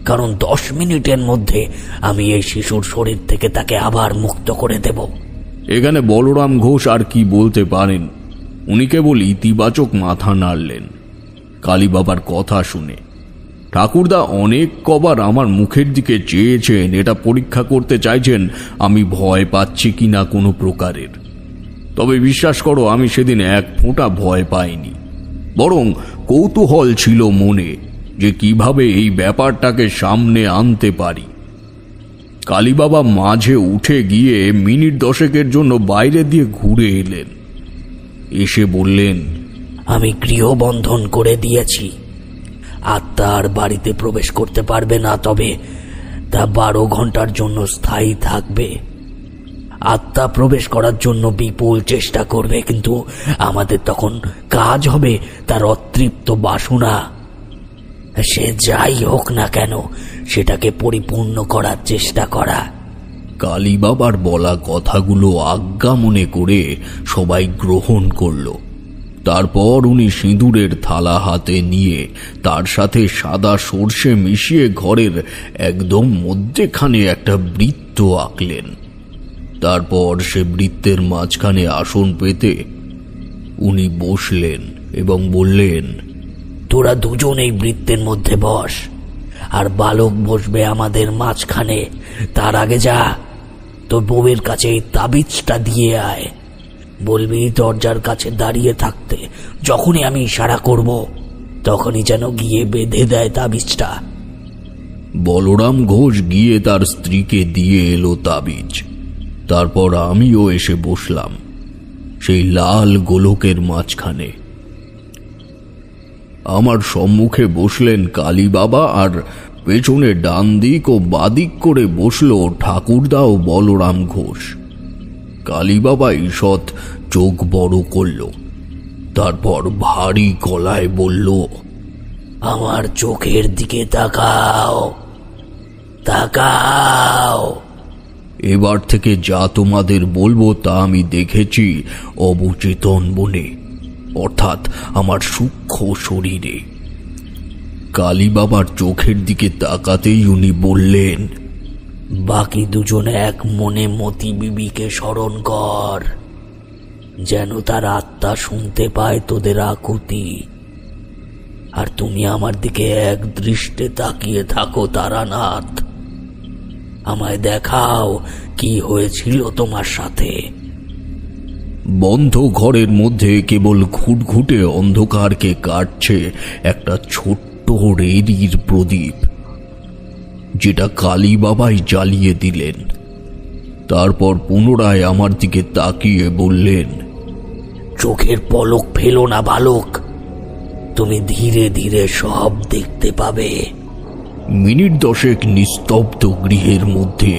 কারণ 10 মিনিটের মধ্যে আমি এই শিশুর শরীর থেকে তাকে আবার মুক্ত করে দেব। এখানে বলরাম ঘোষ আর কি বলতে পারেন, উনি কেবল ইতিবাচক মাথা নাড়লেন। কালী বাবার কথা শুনে ঠাকুরদা অনেক কবার আমার মুখের দিকে চেয়েছেন, এটা পরীক্ষা করতে চাইছেন আমি ভয় পাচ্ছি কিনা কোনো প্রকারের। তবে বিশ্বাস করো, আমি সেদিন এক ফোঁটা ভয় পাইনি, বরং কৌতূহল ছিল মনে যে কিভাবে এই ব্যাপারটাকে সামনে আনতে পারি। কালী বাবা মাঝে উঠে গিয়ে মিনিট 10 জন্য বাইরে দিয়ে ঘুরে এলেন। এসে বললেন, আমি গৃহবন্ধন করে দিয়েছি, আত্মার বাড়িতে প্রবেশ করতে পারবে না, তবে তা 12 ঘন্টার জন্য স্থায়ী থাকবে। আত্মা প্রবেশ করার জন্য বিপুল চেষ্টা করবে, কিন্তু আমাদের তখন কাজ হবে তার অতৃপ্ত বাসনা। সে যাই হোক না কেন, সেটাকে পরিপূর্ণ করার চেষ্টা করা। কালী বাবার বলা কথাগুলো আজ্ঞা মনে করে সবাই গ্রহণ করল। তারপর উনি সিঁদুরের থালা হাতে নিয়ে তার সাথে সাদা সর্ষে মিশিয়ে ঘরের একদম মধ্যেখানে একটা বৃত্ত আঁকলেন। তারপর সে বৃত্তের মাঝখানে আসন পেতে উনি বসলেন এবং বললেন, তোরা দুজন এই বৃত্তের মধ্যে বস, আর বালক বসবে আমাদের মাঝখানে। তার আগে যা, তোর বউয়ের কাছে এই তাবিজটা দিয়ে আয়। বলবি দরজার কাছে দাঁড়িয়ে থাকতে, যখনই আমি ইশারা করব তখনই যেন গিয়ে বেঁধে দেয় তাবিজটা। বলরাম ঘোষ গিয়ে তার স্ত্রীকে দিয়ে এলো তাবিজ। তারপর আমিও এসে বসলাম সেই লাল গোলকের মাঝখানে। আমার সম্মুখে বসলেন কালী বাবা, আর পেছনে ডান দিক ও বাদিক করে বসল ঠাকুরদা ও বলরাম ঘোষ। কালী বাবা ঈষৎ চোখ বড় করল, তারপর ভারী গলায় বলল, আমার চোখের দিকে তাকাও, তাকাও। এবার থেকে যা তোমাদের বলবো তা আমি দেখেছি অবচেতন বনে, অর্থাৎ আমার সূক্ষ্ম শরীরে। কালী বাবার চোখের দিকে তাকাতেই উনি বললেন, বাকি দুজন এক মনে মতি বিবিকে স্মরণ কর, যেন তার আত্মা শুনতে পায় তোদের আকুতি। আর তুমি আমার দিকে এক দৃষ্টে তাকিয়ে থাকো তারানাথ, আমায় দেখাও কি হয়েছিল তোমার সাথে। বন্ধ ঘরের মধ্যে কেবল ঘুটঘুটে অন্ধকারকে কাটছে একটা ছোট্ট রেডির প্রদীপ, যেটা কালী বাবাই জ্বালিয়ে দিলেন। তারপর পুনরায় আমার দিকে তাকিয়ে বললেন, চোখের পলক ফেলো না বালক, তুমি ধীরে ধীরে সব দেখতে পাবে। মিনিট 10 নিস্তব্ধ গৃহের মধ্যে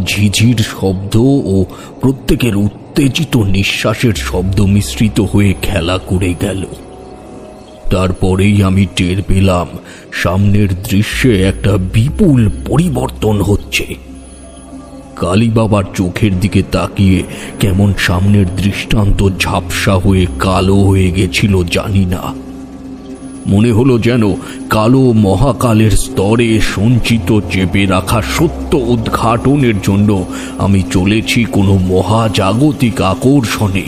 ঝিঝির শব্দ ও প্রত্যেকের উত্তেজিত নিঃশ্বাসের শব্দ মিশ্রিত হয়ে খেলা করে গেল। তারপরেই আমি টের পেলাম সামনের দৃশ্যে একটা বিপুল পরিবর্তন হচ্ছে। কালী বাবার চোখের দিকে তাকিয়ে কেমন সামনের দৃষ্টান্ত ঝাপসা হয়ে কালো হয়ে গেছিল জানি না। মনে হলো যেন কালো মহাকালের স্তরে সঞ্চিত চেপে রাখা সত্য উদ্ঘাটনের জন্য আমি চলেছি কোনো মহাজাগতিক আকর্ষণে।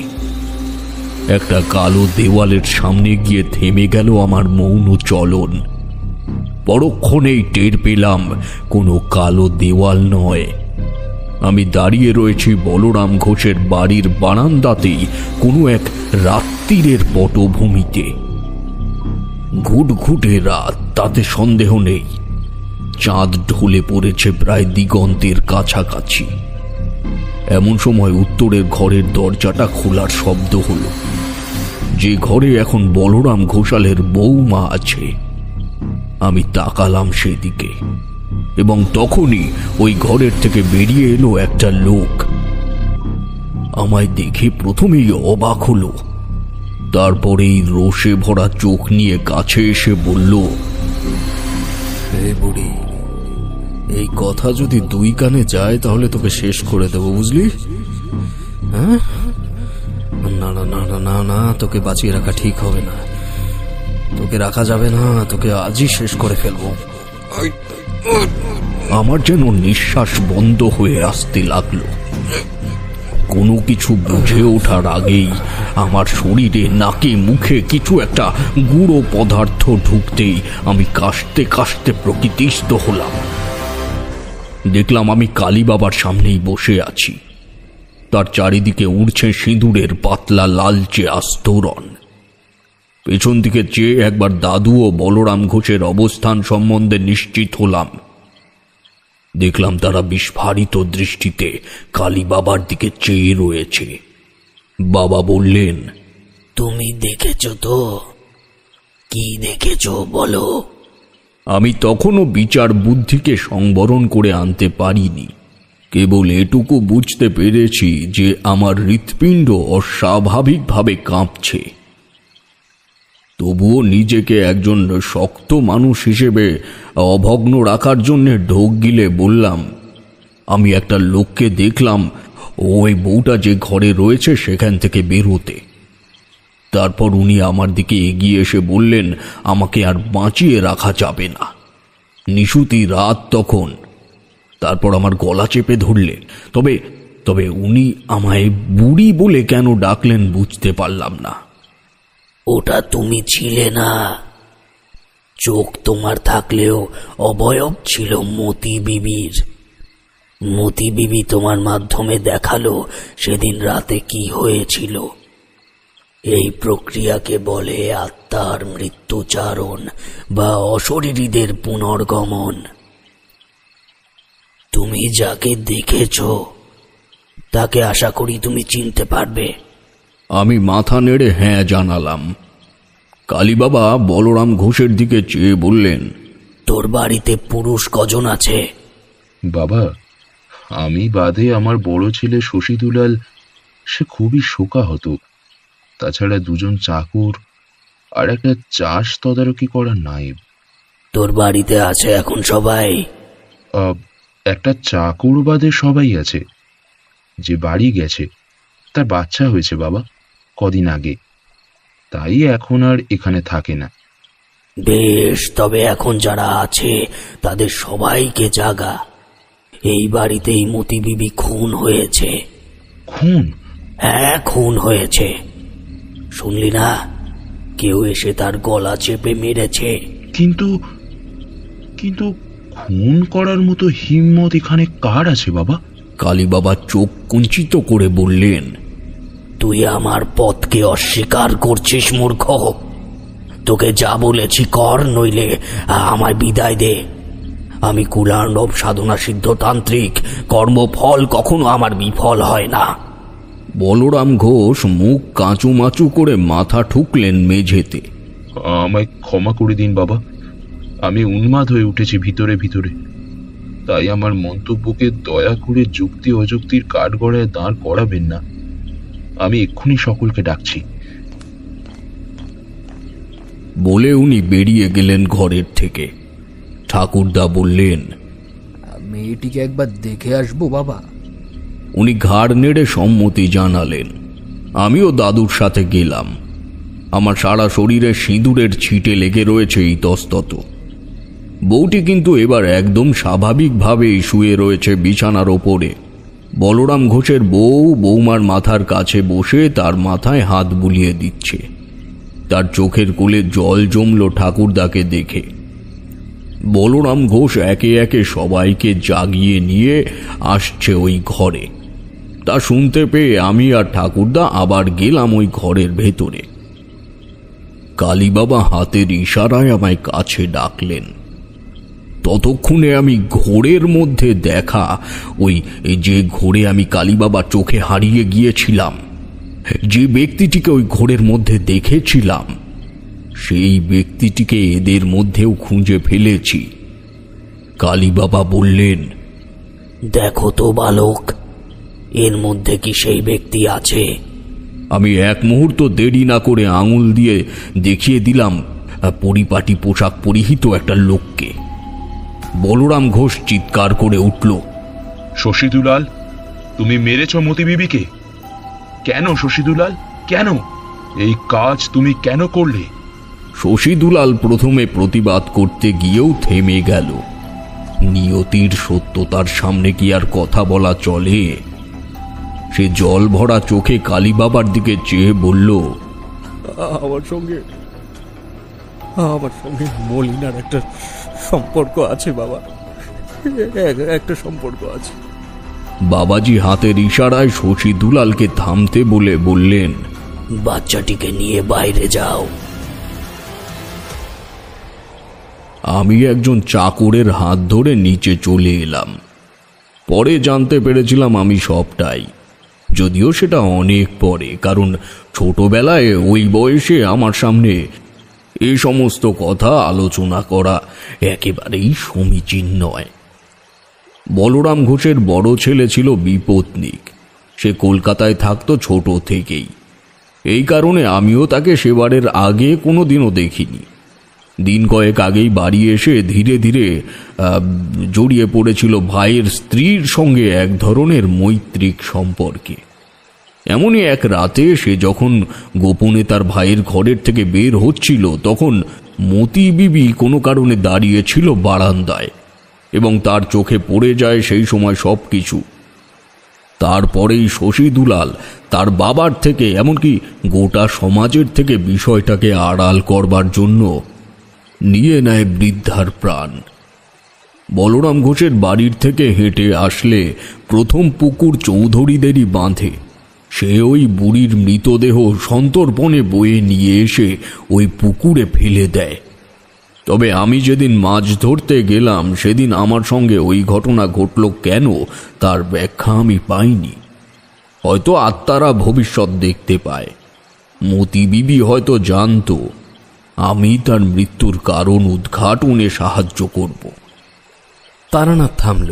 একটা কালো দেওয়ালের সামনে গিয়ে থেমে গেল আমার মৌন চলন। পরক্ষণেই টের পেলাম কোনো কালো দেওয়াল নয়, আমি দাঁড়িয়ে রয়েছি বলরাম ঘোষের বাড়ির বারান্দাতেই কোনো এক রাত্রিরের পটভূমিতে। ঘুটঘুটে রাত, তাতে সন্দেহ নেই। চাঁদ ঢলে পড়েছে প্রায় দিগন্তের কাছাকাছি। এমন সময় উত্তরের ঘরের দরজাটা খোলার শব্দ হলো, যে ঘরে এখন বলরাম ঘোষালের বউমা আছে। আমি তাকালাম সেদিকে, এবং তখনই ওই ঘরের থেকে বেরিয়ে এলো একটা লোক। আমায় দেখে প্রথমেই অবাক হলো, তারপরেই রোষে ভরা চোখ নিয়ে কাছে এসে বলল, হে বুড়ি, এই কথা যদি 2 কানে যায় তাহলে তোকে শেষ করে দেব, বুঝলি? হ্যাঁ, না না না না না না, তোকে বাঁচিয়ে রাখা ঠিক হবে না, তোকে রাখা যাবে না, তোকে আজই শেষ করে ফেলবো। আমার যেন নিঃশ্বাস বন্ধ হয়ে আসতে লাগলো। কোনো কিছু বুঝে ওঠার আগেই আমার শরীরে, নাকে, মুখে কিছু একটা গুঁড়ো পদার্থ ঢুকতেই আমি কাশতে কাশতে প্রকৃতিস্থ হলাম। দেখলাম আমি কালী বাবার সামনেই বসে আছি। তার চারিদিকে উড়ছে সিঁদুরের পাতলা লালচে আস্তরণ। পেছন দিকে চেয়ে একবার দাদু ও বলরাম ঘোষের অবস্থান সম্বন্ধে নিশ্চিত হলাম। দেখলাম তারা বিস্ফারিত দৃষ্টিতে কালী বাবার দিকে চেয়ে রয়েছে। বাবা বললেন, তুমি দেখেছ তো? কি দেখেছ বলো? আমি তখনও বিচার বুদ্ধিকে সংবরণ করে আনতে পারিনি। কেবল এটুকু বুঝতে পেরেছি যে আমার হৃৎপিণ্ড অস্বাভাবিকভাবে কাঁপছে। তবুও নিজেকে একজন শক্ত মানুষ হিসেবে অভগ্ন রাখার জন্য ঢোক গিলে বললাম, আমি একটা লোককে দেখলাম ওই বউটা যে ঘরে রয়েছে সেখান থেকে বেরোতে। তারপর উনি আমার দিকে এগিয়ে এসে বললেন, আমাকে আর বাঁচিয়ে রাখা যাবে না। নিশুতি রাত তখন। তারপর আমার গলা চেপে ধরলেন। তবে উনি আমায় বুড়ি বলে কেন ডাকলেন বুঝতে পারলাম না। ওটা তুমি ছিলে না। চোখ তোমার থাকলেও অবয়ব ছিল মতি বিবির। মতি বিবি তোমার মাধ্যমে দেখালো সেদিন রাতে কি হয়েছিল। এই প্রক্রিয়াকে বলে আত্মার মৃত্যুচারণ বা অশরীরীদের পুনর্গমন। তুমি যাকে দেখেছ তাকে আশা করি তুমি চিনতে পারবে। আমি মাথা নেড়ে হ্যাঁ জানালাম। কালী বাবা বলরাম ঘোষের দিকে চেয়ে বললেন, তোর বাড়িতে পুরুষ কজন আছে? বাবা, আমি বাদে আমার বড় ছেলে শশী দুলাল, সে খুবই শোকাহত। তাছাড়া দুজন চাকর আর একটা চাষ তদারকি করা নায়েব। তোর বাড়িতে আছে এখন সবাই? একটা চাকর বাদে সবাই আছে। যে বাড়ি গেছে তার বাচ্চা হয়েছে বাবা কদিন আগে, তাই এখন আর এখানে থাকে না। বেশ, তবে এখন যারা আছে তাদের সবাইকে জাগা। এই বাড়িতেই মতি বিবি খুন হয়েছে। খুন? হ্যাঁ, খুন হয়েছে। শুনলি না? কেউ এসে তার গলা চেপে মেরেছে। কিন্তু কিন্তু খুন করার মতো হিম্মত এখানে কার আছে বাবা? কালী বাবা চোখ কুঞ্চিত করে বললেন, তুই আমার পথকে অস্বীকার করছিস মূর্খ। তোকে যা বলেছি কর, নইলে আমায় বিদায় দে। আমি কুলার্ণব সাধনা সিদ্ধ তান্ত্রিক, কর্মফল কখনো আমার বিফল হয় না। বলরাম ঘোষ মুখ কাঁচু মাচু করে মাথা ঠুকলেন মেঝেতে। আমায় ক্ষমা করে দিন বাবা, আমি উন্মাদ হয়ে উঠেছি ভিতরে ভিতরে। তাই আমার মন্তব্যকে দয়া করে যুক্তি অযুক্তির কাঠগড়ায় দাঁড় করাবেন না। আমি এক্ষুনি সকলকে ডাকছি। বলে উনি বেরিয়ে গেলেন ঘরের থেকে। ঠাকুরদা বললেন, মেয়েটিকে একবার দেখে আসবো বাবা। উনি ঘাড় নেড়ে সম্মতি জানালেন। আমিও দাদুর সাথে গেলাম। আমার সারা শরীরে সিঁদুরের ছিটে লেগে রয়েছে ইতস্তত। বউটি কিন্তু এবার একদম স্বাভাবিকভাবেই শুয়ে রয়েছে বিছানার ওপরে। বলরাম ঘোষের বউ বৌমার মাথার কাছে বসে তার মাথায় হাত বুলিয়ে দিচ্ছে। তার চোখের কোলে জল জমল ঠাকুরদাকে দেখে। বলরাম ঘোষ একে একে সবাইকে জাগিয়ে নিয়ে আসছে ওই ঘরে। তা শুনতে পেয়ে আমি আর ঠাকুরদা আবার গেলাম ওই ঘরের ভেতরে। কালী বাবা হাতের ইশারায় আমায় কাছে ডাকলেন। ততক্ষণে আমি ঘোরের মধ্যে দেখা ওই যে ঘোরে আমি কালী বাবার চোখে হারিয়ে গিয়েছিলাম, যে ব্যক্তিটিকে ওই ঘোরের মধ্যে দেখেছিলাম, সেই ব্যক্তিটিকে এদের মধ্যেও খুঁজে ফেলেছি। কালী বাবা বললেন, দেখো তো বালক, এর মধ্যে কি সেই ব্যক্তি আছে? আমি এক মুহূর্ত দেরি না করে আঙুল দিয়ে দেখিয়ে দিলাম পরিপাটি পোশাক পরিহিত একটা লোককে। বলরাম ঘোষ চিৎকার করে উঠল, শশী দুলাল, তুমি মেরেছ মতি বিবিকে? কেন শশী দুলাল? কেন? এই কাজ তুমি কেন করলে? শশী দুলাল প্রথমে প্রতিবাদ করতে গিয়েও থেমে গেল। নিয়তির সত্যতার সামনে কি আর কথা বলা চলে? সে জল ভরা চোখে কালী বাবার দিকে চেয়ে বলল, আমার সঙ্গে মলিনার একটা সম্পর্ক আছে বাবা, একটা সম্পর্ক আছে। বাবাজি হাতের ইশারায় শশী দুলালকে থামতে বলে বললেন, বাচ্চাটিকে নিয়ে বাইরে যাও। আমি একজন চাকরের হাত ধরে নিচে চলে এলাম। পরে জানতে পেরেছিলাম আমি সবটাই, যদিও সেটা অনেক পরে, কারণ ছোটবেলায় ওই বয়সে আমার সামনে এ সমস্ত কথা আলোচনা করা একেবারেই সমীচীন নয়। বলরাম ঘোষের বড় ছেলে ছিল বিপত্নিক। সে কলকাতায় থাকতো ছোট থেকেই। এই কারণে আমিও তাকে সেবারের আগে কোনোদিনও দেখিনি। দিন কয়েক আগেই বাড়ি এসে ধীরে ধীরে জড়িয়ে পড়েছিল ভাইয়ের স্ত্রীর সঙ্গে এক ধরনের মৈত্রিক সম্পর্কে। এমনই এক রাতে সে যখন গোপনে তার ভাইয়ের ঘরের থেকে বের হচ্ছিল, তখন মতি বিবি কোনো কারণে দাঁড়িয়েছিল বারান্দায়, এবং তার চোখে পড়ে যায় সেই সময় সব কিছু। তারপরেই শশী দুলাল তার বাবার থেকে, এমনকি গোটা সমাজের থেকে বিষয়টাকে আড়াল করবার জন্য নিয়ে নেয় বৃদ্ধার প্রাণ। বলরাম ঘোষের বাড়ির থেকে হেঁটে আসলে প্রথম পুকুর চৌধুরীদেরই বাঁধে। সে ওই বুড়ির মৃতদেহ সন্তর্পণে বয়ে নিয়ে এসে ওই পুকুরে ফেলে দেয়। তবে আমি যেদিন মাছ ধরতে গেলাম সেদিন আমার সঙ্গে ওই ঘটনা ঘটল কেন, তার ব্যাখ্যা আমি পাইনি। হয়তো আত্মারা ভবিষ্যৎ দেখতে পায়। মতি বিবি হয়তো জানতো আমি তার মৃত্যুর কারণ উদ্ঘাটনে সাহায্য করব। তারানাথ থামল।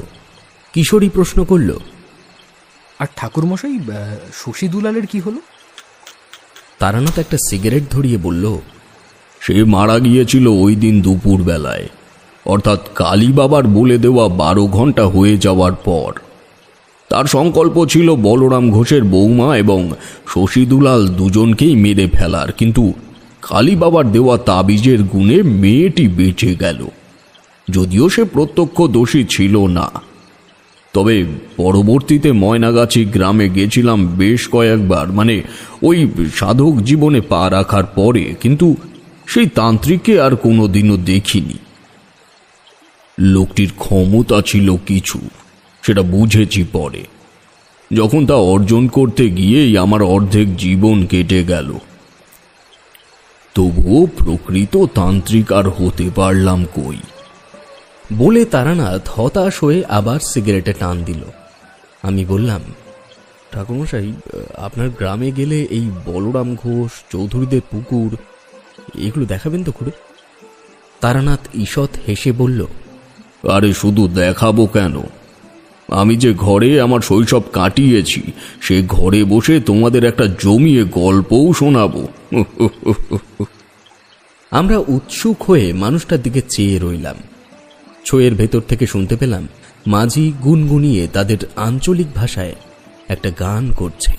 কিশোরী প্রশ্ন করল, আর ঠাকুরমশাই, শশী দুলালের কি হলো? তারানাথ একটা সিগারেট ধরিয়ে বলল, সে মারা গিয়েছিল ওই দিন দুপুর বেলায়, অর্থাৎ কালী বাবার বলে দেওয়া 12 ঘন্টা হয়ে যাওয়ার পর। তার সংকল্প ছিল বলরাম ঘোষের বৌমা এবং শশী দুলাল দুজনকেই মেরে ফেলার, কিন্তু কালী বাবার দেওয়া তাবিজের গুণে মেয়েটি বেঁচে গেল, যদিও সে প্রত্যক্ষ দোষী ছিল না। তবে পরবর্তীতে ময়নাগাছি গ্রামে গেছিলাম বেশ কয়েকবার, মানে ওই সাধক জীবনে পা রাখার পরে, কিন্তু সেই তান্ত্রিককে আর কোনোদিনও দেখিনি। লোকটির ক্ষমতা ছিল কিছু, সেটা বুঝেছি পরে, যখন তা অর্জন করতে গিয়েই আমার অর্ধেক জীবন কেটে গেল। তবুও প্রকৃত তান্ত্রিক আর হতে পারলাম কই। বলে তারানাথ হতাশ হয়ে আবার সিগারেটে টান দিল। আমি বললাম, ঠাকুরমশাই, আপনার গ্রামে গেলে এই বলরাম ঘোষ, চৌধুরীদের পুকুর, এগুলো দেখাবেন তো খুড়ে? তারানাথ ঈষৎ হেসে বলল, আরে শুধু দেখাবো কেন, আমি যে ঘরে আমার শৈশব কাটিয়েছি সে ঘরে বসে তোমাদের একটা জমিয়ে গল্পও শোনাবো। আমরা উৎসুক হয়ে মানুষটার দিকে চেয়ে রইলাম। ছয়ের ভেতর থেকে শুনতে পেলাম মাঝি গুনগুনিয়ে তাদের আঞ্চলিক ভাষায় একটা গান করছে।